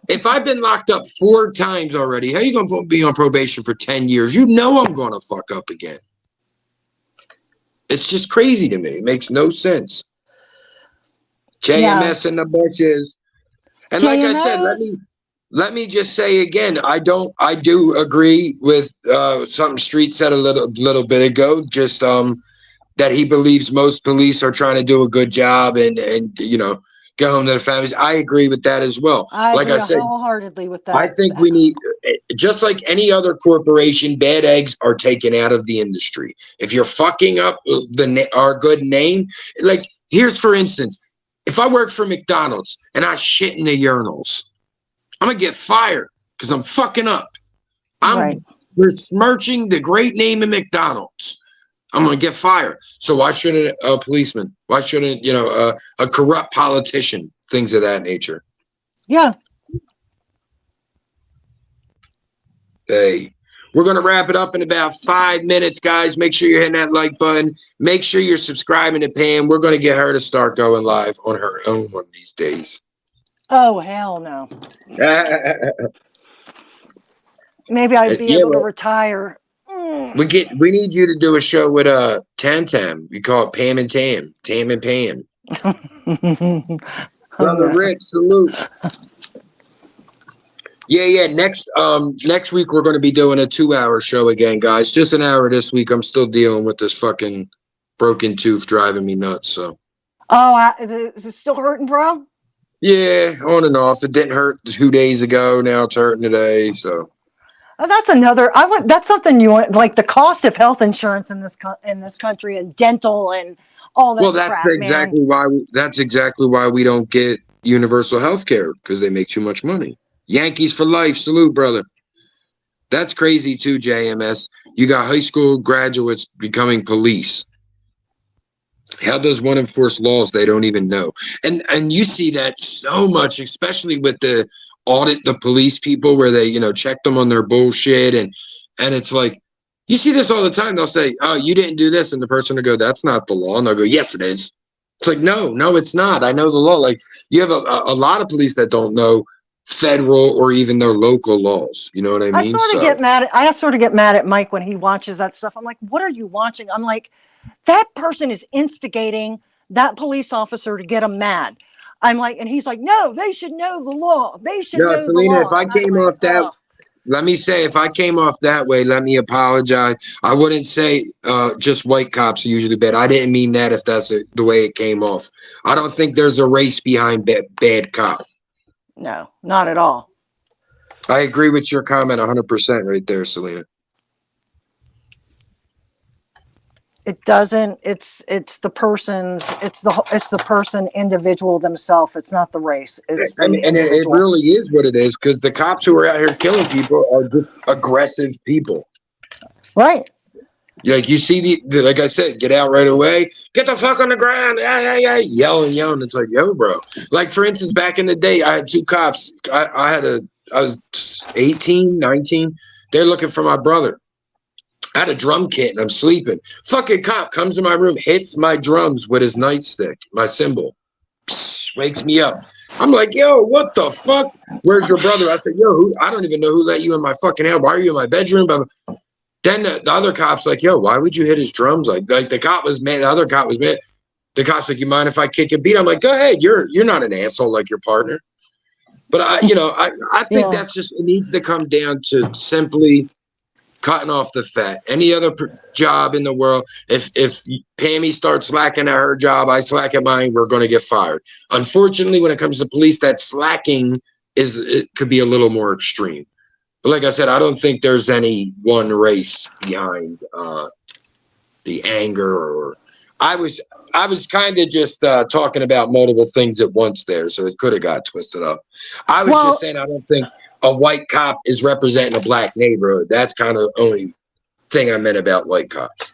if I've been locked up 4 times already, how you gonna put me on probation for 10 years? You know I'm gonna fuck up again. It's just crazy to me. It makes no sense. JMS in the bushes. And like I said, let me just say again, I do agree with something Street said a little bit ago, just that he believes most police are trying to do a good job and you know, get home to their families. I agree with that as well. I Like agree I said, wholeheartedly with that. I think we need, just like any other corporation, bad eggs are taken out of the industry. If you're fucking up our good name, like here's for instance, if I work for McDonald's and I shit in the urinals, I'm gonna get fired because I'm fucking up. I'm besmirching the great name of McDonald's. I'm gonna get fired. So why shouldn't a policeman? Why shouldn't, you know, a corrupt politician? Things of that nature. Yeah. Hey, we're going to wrap it up in about 5 minutes, guys. Make sure you're hitting that like button. Make sure you're subscribing to Pam. We're going to get her to start going live on her own one of these days. Oh, hell no. Maybe I'd be able to retire. We need you to do a show with Tam Tam. We call it Pam and Tam. Tam and Pam. Brother Rich, salute. Yeah. Next week we're going to be doing a 2-hour show again, guys. Just an hour this week. I'm still dealing with this fucking broken tooth driving me nuts. So. Oh, is it still hurting, bro? Yeah, on and off. It didn't hurt 2 days ago. Now it's hurting today. So. Oh, that's another. That's something you want, like the cost of health insurance in this country and dental and all that. Well, that's exactly why we don't get universal health care, because they make too much money. Yankees for life. Salute, brother. That's crazy too, JMS. You got high school graduates becoming police. How does one enforce laws they don't even know? And you see that so much, especially with the audit the police people, where they, you know, check them on their bullshit, and it's like, you see this all the time. They'll say, "Oh, you didn't do this," and the person will go, "That's not the law," and they'll go, "Yes, it is." It's like, no, it's not. I know the law. Like, you have a lot of police that don't know federal or even their local laws. You know what I mean? I sort of get mad at Mike when he watches that stuff. I'm like, what are you watching? I'm like, that person is instigating that police officer to get him mad. I'm like, and he's like, no, they should know the law. They should know Selena, the law. if I came off that, let me say, if I came off that way, let me apologize. I wouldn't say just white cops are usually bad. I didn't mean that if that's the way it came off. I don't think there's a race behind bad cop. No, not at all. I agree with your comment 100% right there, Selena. It doesn't. It's the person's. It's the person individual themselves. It's not the race. And it really is what it is, because the cops who are out here killing people are just aggressive people. Right. Like, you see like I said, get out right away, get the fuck on the ground, yeah, yelling. It's like, yo, bro. Like, for instance, back in the day, I had 2 cops. I was 18, 19. They're looking for my brother. I had a drum kit and I'm sleeping. Fucking cop comes to my room, hits my drums with his nightstick, my cymbal. Psst, wakes me up. I'm like, yo, what the fuck? Where's your brother? I said, yo, I don't even know who let you in my fucking house. Why are you in my bedroom? Then the other cop's like, yo, why would you hit his drums? Like the cop was mad. The other cop was mad. The cop's like, you mind if I kick a beat? I'm like, go ahead. You're not an asshole like your partner. But I think that's just, it needs to come down to simply cutting off the fat. Any other job in the world, if Pammy starts slacking at her job, I slack at mine, we're going to get fired. Unfortunately, when it comes to police, that slacking it could be a little more extreme. But like I said, I don't think there's any one race behind the anger. Or I was kind of just talking about multiple things at once there, so it could have got twisted up. I was just saying, I don't think a white cop is representing a black neighborhood. That's kind of the only thing I meant about white cops.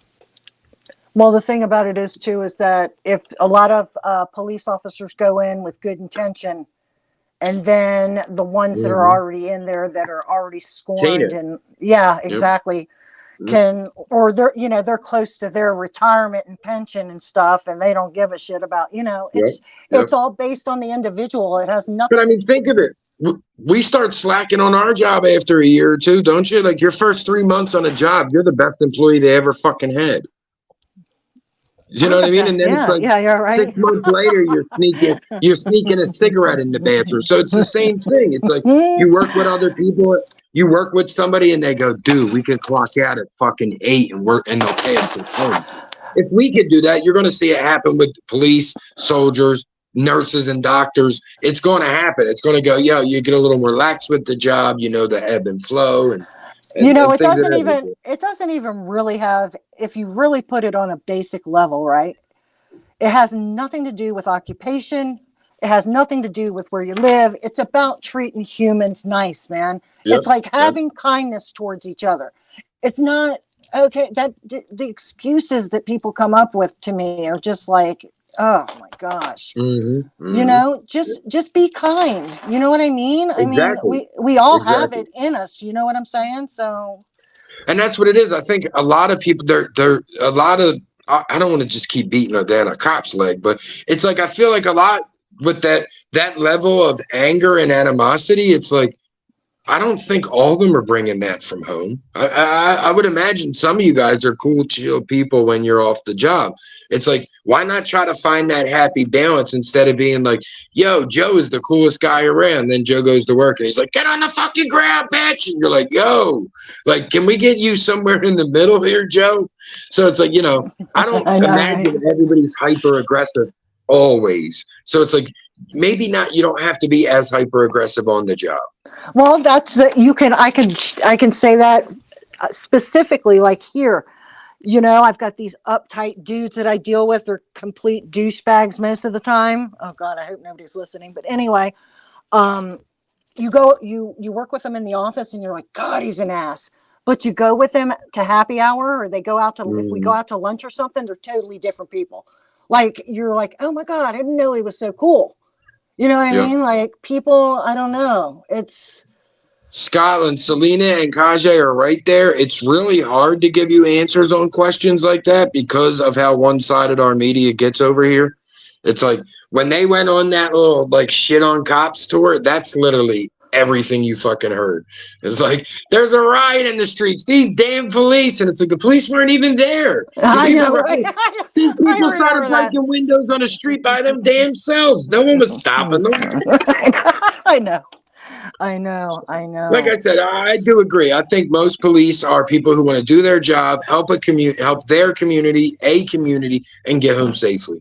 Well, the thing about it is too, is that if a lot of police officers go in with good intention, and then the ones that are already in there that are already scorned, and exactly. can, or they're close to their retirement and pension and stuff, and they don't give a shit about, Yep. it's all based on the individual. It has But I nothing. mean, think of it. We start slacking on our job after a year or two, don't you? Like your first 3 months on a job, you're the best employee they ever fucking had. You know what I mean? And then it's like Yeah, you're right. 6 months later, you're sneaking a cigarette in the bathroom. So it's the same thing. It's like you work with other people, you work with somebody, and they go, "Dude, we can clock out at fucking 8 and work, and they'll pay us the home." If we could do that, you're going to see it happen with police, soldiers, nurses, and doctors. It's going to happen. It's going to go, yo, you get a little more lax with the job. You know the ebb and flow, and it doesn't even really have, if you really put it on a basic level, right? It has nothing to do with occupation. It has nothing to do with where you live. It's about treating humans nice, man. Yep, It's like having kindness towards each other. It's not okay. That the excuses that people come up with to me are just like, oh my gosh. Just be kind. You know what I mean? Exactly. I mean, we all have it in us. You know what I'm saying? So, and that's what it is. I think a lot of people, they're a lot of, I don't want to just keep beating a cop's leg, but it's like, I feel like a lot with that level of anger and animosity, it's like, I don't think all of them are bringing that from home. I would imagine some of you guys are cool, chill people when you're off the job. It's like, why not try to find that happy balance instead of being like, yo, Joe is the coolest guy around. Then Joe goes to work and he's like, get on the fucking ground, bitch. And you're like, yo, like, can we get you somewhere in the middle here, Joe? So it's like, I don't imagine everybody's hyper aggressive always. So it's like, maybe not, you don't have to be as hyper aggressive on the job. well, that's that. I can say that specifically, like here, I've got these uptight dudes that I deal with. They're complete douchebags most of the time. Oh God, I hope nobody's listening. But anyway, you work with them in the office and you're like, God, he's an ass. But you go with them to happy hour, or they go out to, if we go out to lunch or something, they're totally different people. Like, you're like, oh my God, I didn't know he was so cool. You know what I mean? Like, people, I don't know. It's Scotland, Selena and Kajay are right there. It's really hard to give you answers on questions like that because of how one-sided our media gets over here. It's like when they went on that little like shit on cops tour, that's literally everything you fucking heard. It's like, there's a riot in the streets, these damn police, and it's like the police weren't even there. I know, right? These people started breaking windows on the street by them damn selves. No one was stopping them. I know. Like I said, I do agree. I think most police are people who want to do their job, help their community, and get home safely.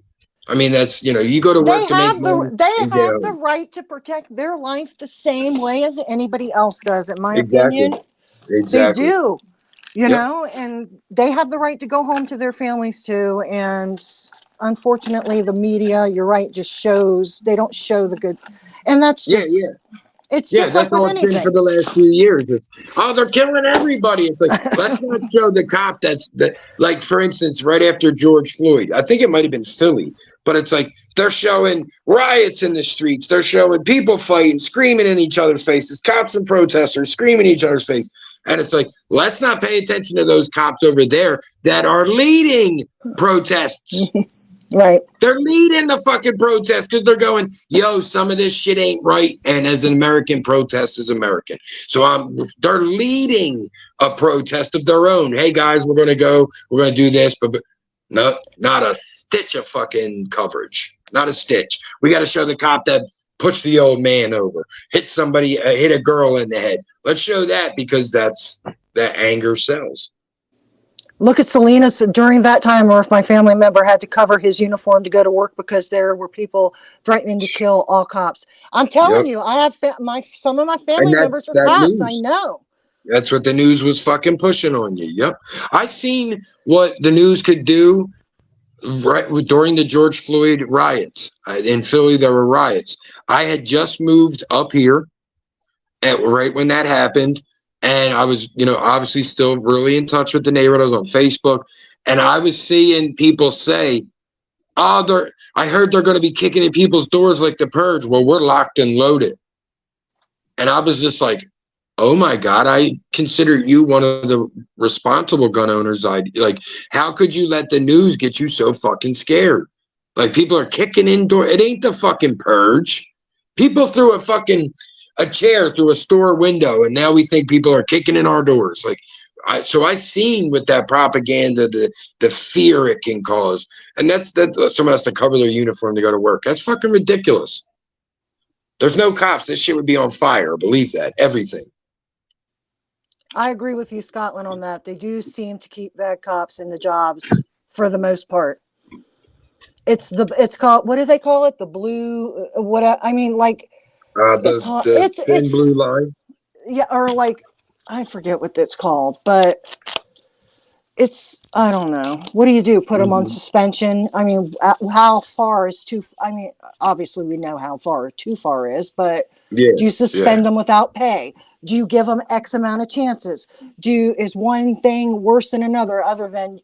I mean, that's, you go to work to make money. They have the right to protect their life the same way as anybody else does, in my opinion. Exactly. They do, and they have the right to go home to their families too. And unfortunately, the media, you're right, they don't show the good. And that's just, it's just that's like all with it's been for the last few years. It's, they're killing everybody. It's like, let's not show the cop like, for instance, right after George Floyd, I think it might have been Philly, but it's like they're showing riots in the streets. They're showing people fighting, screaming in each other's faces, cops and protesters screaming in each other's face. And it's like, let's not pay attention to those cops over there that are leading protests. Right. They're leading the fucking protest because they're going, yo, some of this shit ain't right. And as an American, protest is American. So they're leading a protest of their own. Hey guys, we're going to do this, but no, not a stitch of fucking coverage. Not a stitch. We got to show the cop that pushed the old man over, hit somebody, hit a girl in the head. Let's show that because that anger sells. Look at Selena's during that time, or if my family member had to cover his uniform to go to work because there were people threatening to kill all cops. I'm telling you, I have some of my family members are cops. News. I know. That's what the news was fucking pushing on you. Yep. I seen what the news could do right during the George Floyd riots. In Philly, there were riots. I had just moved up here right when that happened. And I was, obviously still really in touch with the neighborhood. I was on Facebook, and I was seeing people say, I heard they're going to be kicking in people's doors like the Purge. Well, we're locked and loaded. And I was just like, oh my God, I consider you one of the responsible gun owners. I like, how could you let the news get you so fucking scared? Like, people are kicking indoor. It ain't the fucking purge. People threw a chair through a store window, and now we think people are kicking in our doors. Like, so I seen with that propaganda, the fear it can cause, and that someone has to cover their uniform to go to work. That's fucking ridiculous. There's no cops. This shit would be on fire. Believe that. Everything. I agree with you, Scotland, on that. They do seem to keep bad cops in the jobs for the most part. It's called, what do they call it? The blue, I mean, like, The thin blue line. yeah, or like, I forget what it's called, but I don't know. What do you do? Put them on suspension? I mean, how far is I mean, obviously we know how far too far is, but do you suspend them without pay? Do you give them X amount of chances? Is one thing worse than another other than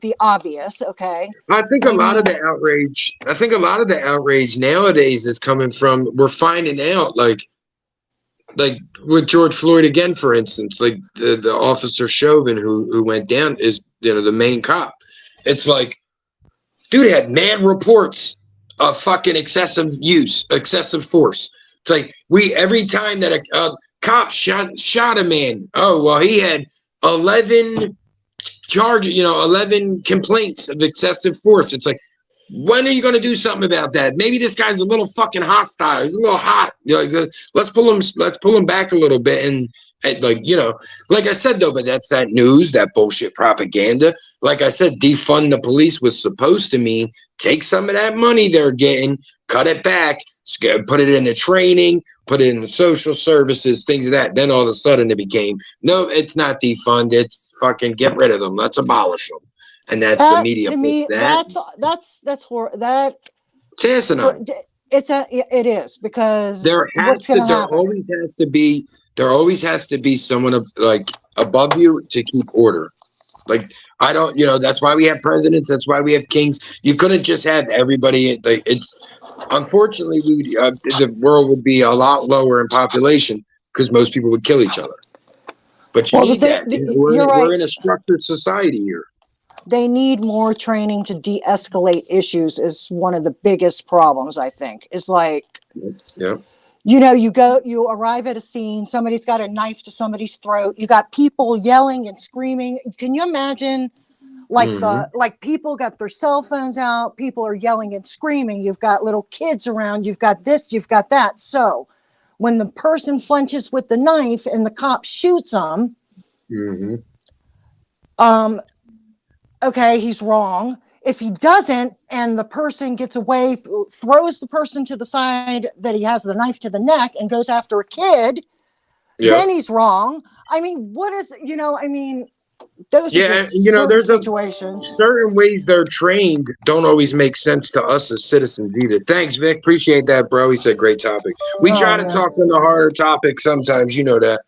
the obvious? Okay. I think a lot of the outrage nowadays is coming from, we're finding out, like with George Floyd again, for instance, like the officer Chauvin who went down is, the main cop. It's like, dude had mad reports of fucking excessive force. It's like, every time that a cop shot a man, oh well, he had 11 charges, 11 complaints of excessive force. It's like, when are you going to do something about that? Maybe this guy's a little fucking hostile. He's a little hot. Let's pull him back a little bit. And like I said, though, but that's that news, that bullshit propaganda. Like I said, defund the police was supposed to mean take some of that money they're getting, cut it back, put it into training, put it in the social services, things of that. Then all of a sudden it became, no, it's not defund. It's fucking get rid of them. Let's abolish them. And that's the media. To me, that's horrible. That it's asinine. It is, because there always has to be someone like above you to keep order. Like, I don't, that's why we have presidents. That's why we have kings. You couldn't just have everybody. Like, it's unfortunately the world would be a lot lower in population because most people would kill each other. But you need that. We're in a structured society here. They need more training to de-escalate issues is one of the biggest problems, I think. Is like, you arrive at a scene, somebody's got a knife to somebody's throat, you got people yelling and screaming. Can you imagine, like, people got their cell phones out, people are yelling and screaming, you've got little kids around, you've got this, you've got that. So when the person flinches with the knife and the cop shoots them, okay, he's wrong. If he doesn't, and the person gets away, throws the person to the side that he has the knife to the neck and goes after a kid, then he's wrong. I mean, those are just there's situations. Certain ways they're trained don't always make sense to us as citizens either. Thanks, Vic. Appreciate that, bro. He said great topic. We try to talk on the harder topics sometimes, that.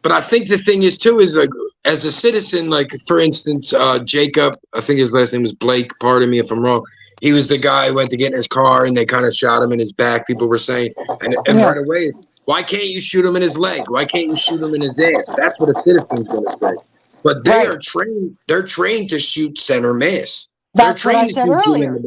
But I think the thing is too, is like, as a citizen, like, for instance, Jacob, I think his last name was Blake, pardon me if I'm wrong. He was the guy who went to get in his car and they kind of shot him in his back, people were saying. And right away, why can't you shoot him in his leg? Why can't you shoot him in his ass? That's what a citizen's going to say. But they're trained to shoot center mass. That's what I said earlier.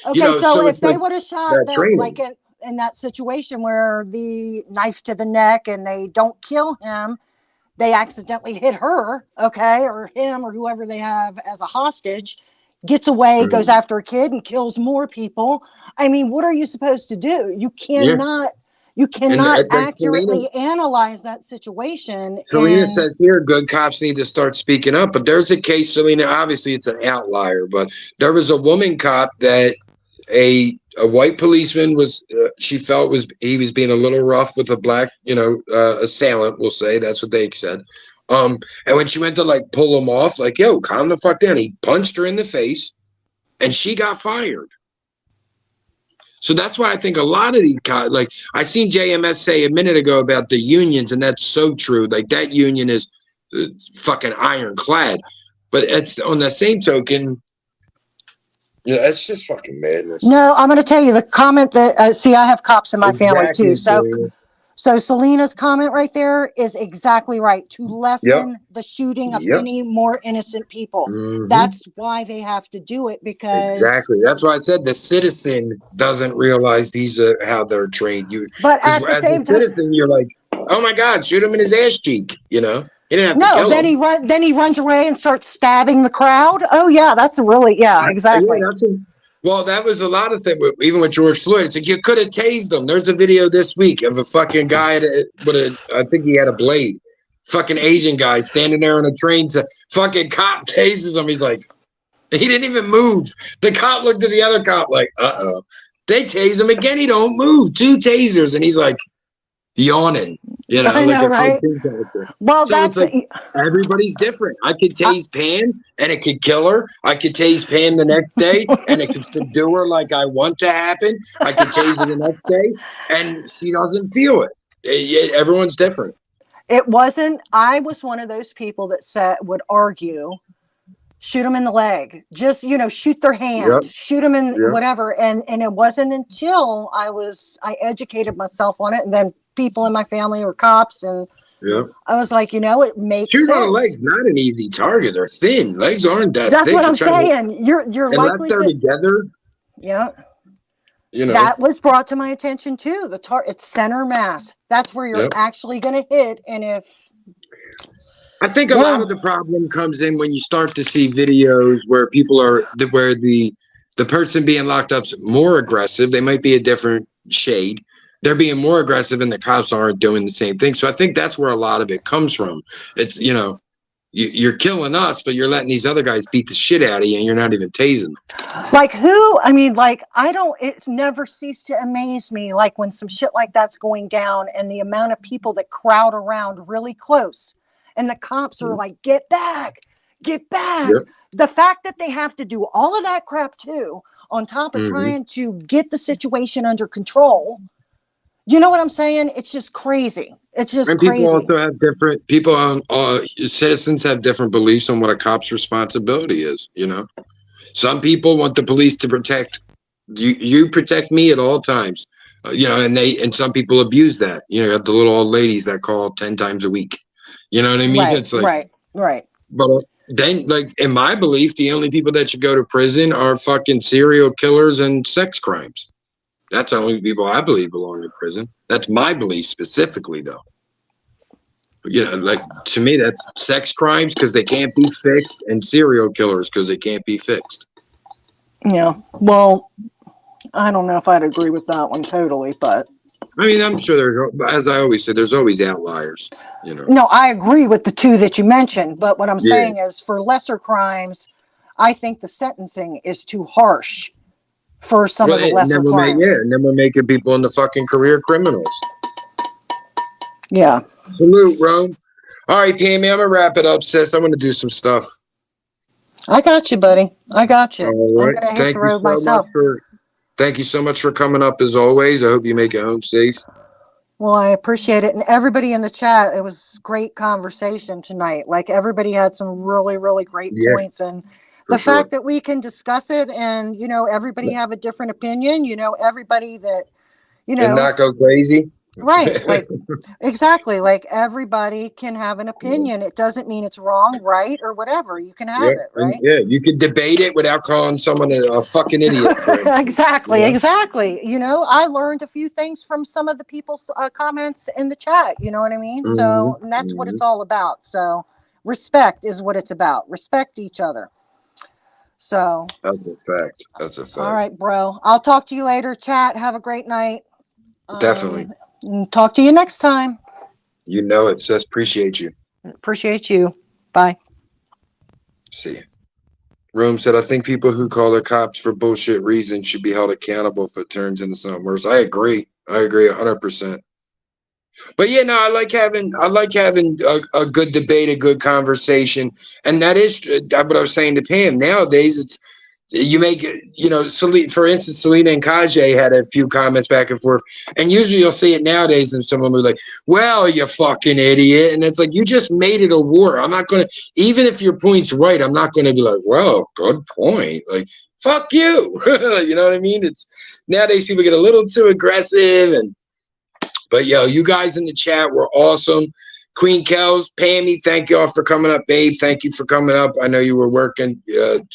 Okay, so if they would have shot them, like in that situation where the knife to the neck and they don't kill him, they accidentally hit her, okay, or him or whoever they have as a hostage, gets away, goes after a kid and kills more people. I mean, what are you supposed to do? You cannot accurately analyze that situation. Selena says here, good cops need to start speaking up. But there's a case, Selena, obviously it's an outlier, but there was a woman cop that a white policeman she felt he was being a little rough with a black, assailant, we'll say. That's what they said. And when she went to like pull him off, like, yo, calm the fuck down, he punched her in the face and she got fired. So that's why I think a lot of these guys, like I seen JMS say a minute ago about the unions, and that's so true. Like, that union is fucking ironclad. But it's on the same token, it's just fucking madness. No, I'm going to tell you the comment that, I have cops in my family too. So So Selena's comment right there is exactly right, to lessen the shooting of Yep. any more innocent people. Mhm. That's why they have to do it, because Exactly. That's why I said the citizen doesn't realize these are how they're trained. But Because at the as a same time, citizen, you're like, oh my God, shoot him in his ass cheek. You know, he didn't have to no, kill then him. he runs away and starts stabbing the crowd. Oh yeah, that's really, yeah, exactly. Yeah, well, that was a lot of things. Even with George Floyd, it's like you could have tased him. There's a video this week of a fucking guy with a, I think he had a blade. Fucking Asian guy standing there on a train. To fucking cop tases him. He's like, he didn't even move. The cop looked at the other cop like, uh-oh. They tase him again. He don't move. 2 tasers, and he's like yawning. You know, I like know, a right? cartoon character. Well, So it's that's like everybody's different. I could tase Pam and it could kill her. I could tase Pam the next day and it could subdue her like I want to happen. I could tase her the next day and she doesn't feel it. Everyone's different. it wasn't. I was one of those people that would argue, shoot them in the leg, just, shoot their hand, shoot them in whatever. And it wasn't until I educated myself on it, and then people in my family were cops, and I was like, it makes Shoot sense. on a leg's not an easy target. They're thin. Legs aren't that That's thick. what I'm saying. You're unless likely they're together. Yeah. You know. That was brought to my attention too. It's center mass. That's where you're actually going to hit. And if I think a lot of the problem comes in when you start to see videos where people where the person being locked up's more aggressive. They might be a different shade. They're being more aggressive and the cops aren't doing the same thing. So I think that's where a lot of it comes from. It's, you're killing us, but you're letting these other guys beat the shit out of you and you're not even tasing them. Like who? I mean, like, it's never ceased to amaze me. Like when some shit like that's going down and the amount of people that crowd around really close and the cops are like, get back, get back. Yep. The fact that they have to do all of that crap too, on top of trying to get the situation under control. You know what I'm saying? It's just crazy. It's just and crazy. People also have citizens have different beliefs on what a cop's responsibility is. Some people want the police to protect you protect me at all times. And some people abuse that. You got the little old ladies that call 10 times a week. You know what I mean? Right, It's like right. But then, like in my belief, the only people that should go to prison are fucking serial killers and sex crimes. That's the only people I believe belong in prison. That's my belief specifically, though. Like to me, that's sex crimes because they can't be fixed, and serial killers because they can't be fixed. Yeah. Well, I don't know if I'd agree with that one totally, but I mean, I'm sure as I always say, there's always outliers. No, I agree with the 2 that you mentioned, but what I'm saying is, for lesser crimes, I think the sentencing is too harsh. For some of the lesser crimes. And then we're making people into fucking career criminals. Yeah. Salute, Rome. All right, Pammy, I'm going to wrap it up, sis. I'm going to do some stuff. I got you, buddy. I got you. All right. I'm going to hit the road myself. Thank you so much for coming up as always. I hope you make it home safe. Well, I appreciate it. And everybody in the chat, it was great conversation tonight. Like everybody had some really, really great points. And the fact that we can discuss it and, everybody have a different opinion, everybody that, and not go crazy. Right. Like, exactly. Like everybody can have an opinion. It doesn't mean it's wrong, right, or whatever. You can have it, right? You can debate it without calling someone a fucking idiot. Exactly. I learned a few things from some of the people's comments in the chat. You know what I mean? So and that's what it's all about. So respect is what it's about. Respect each other. So that's a fact. All right, bro. I'll talk to you later. Chat. Have a great night. Definitely. Talk to you next time. You know it, sis. Appreciate you. Appreciate you. Bye. See you. Rome said, I think people who call the cops for bullshit reasons should be held accountable if it turns into something worse. I agree 100%. But I like having a good debate, a good conversation. And that is what I was saying to Pam. Nowadays, it's you make, for instance, Selena and Kajay had a few comments back and forth. And usually you'll see it nowadays and someone will be like, well, you fucking idiot. And it's like, you just made it a war. I'm not going to, even if your point's right, I'm not going to be like, well, good point. Like, fuck you. You know what I mean? It's nowadays people get a little too aggressive But yo, you guys in the chat were awesome. Queen Kels, Pammy, thank y'all for coming up. Babe, thank you for coming up. I know you were working.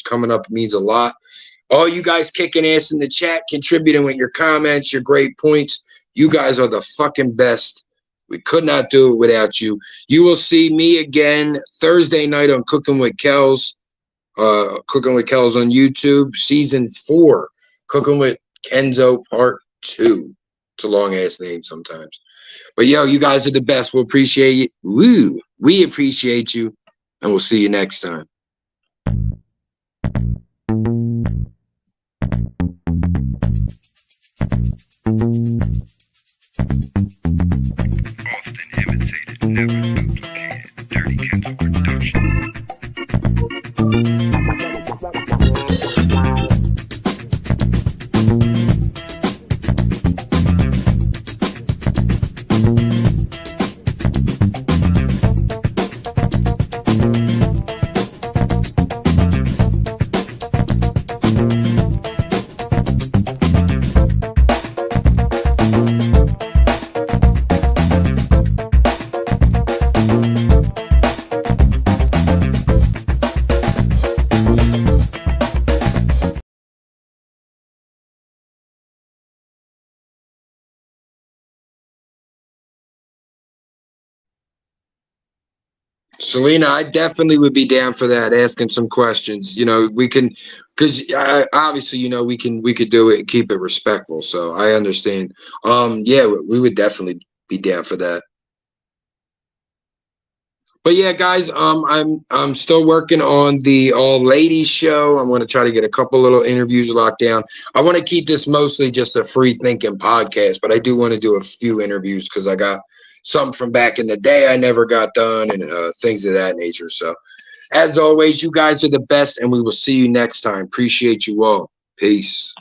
Coming up means a lot. All you guys kicking ass in the chat, contributing with your comments, your great points. You guys are the fucking best. We could not do it without you. You will see me again Thursday night on Cooking with Kels. Cooking with Kels on YouTube, season 4. Cooking with Kenzo part 2. It's a long ass name sometimes. But yo, you guys are the best. We'll appreciate you. Woo. We appreciate you. And we'll see you next time. Often imitated, never duplicated. Dirty Kenzo production. Selena, I definitely would be down for that, asking some questions. You know, we can, because obviously, you know, we could do it and keep it respectful. So I understand. Yeah, we would definitely be down for that. But yeah, guys, I'm still working on the all ladies show. I'm going to try to get a couple little interviews locked down. I want to keep this mostly just a free thinking podcast, but I do want to do a few interviews because I got some from back in the day I never got done and things of that nature. So as always, you guys are the best and we will see you next time. Appreciate you all. Peace.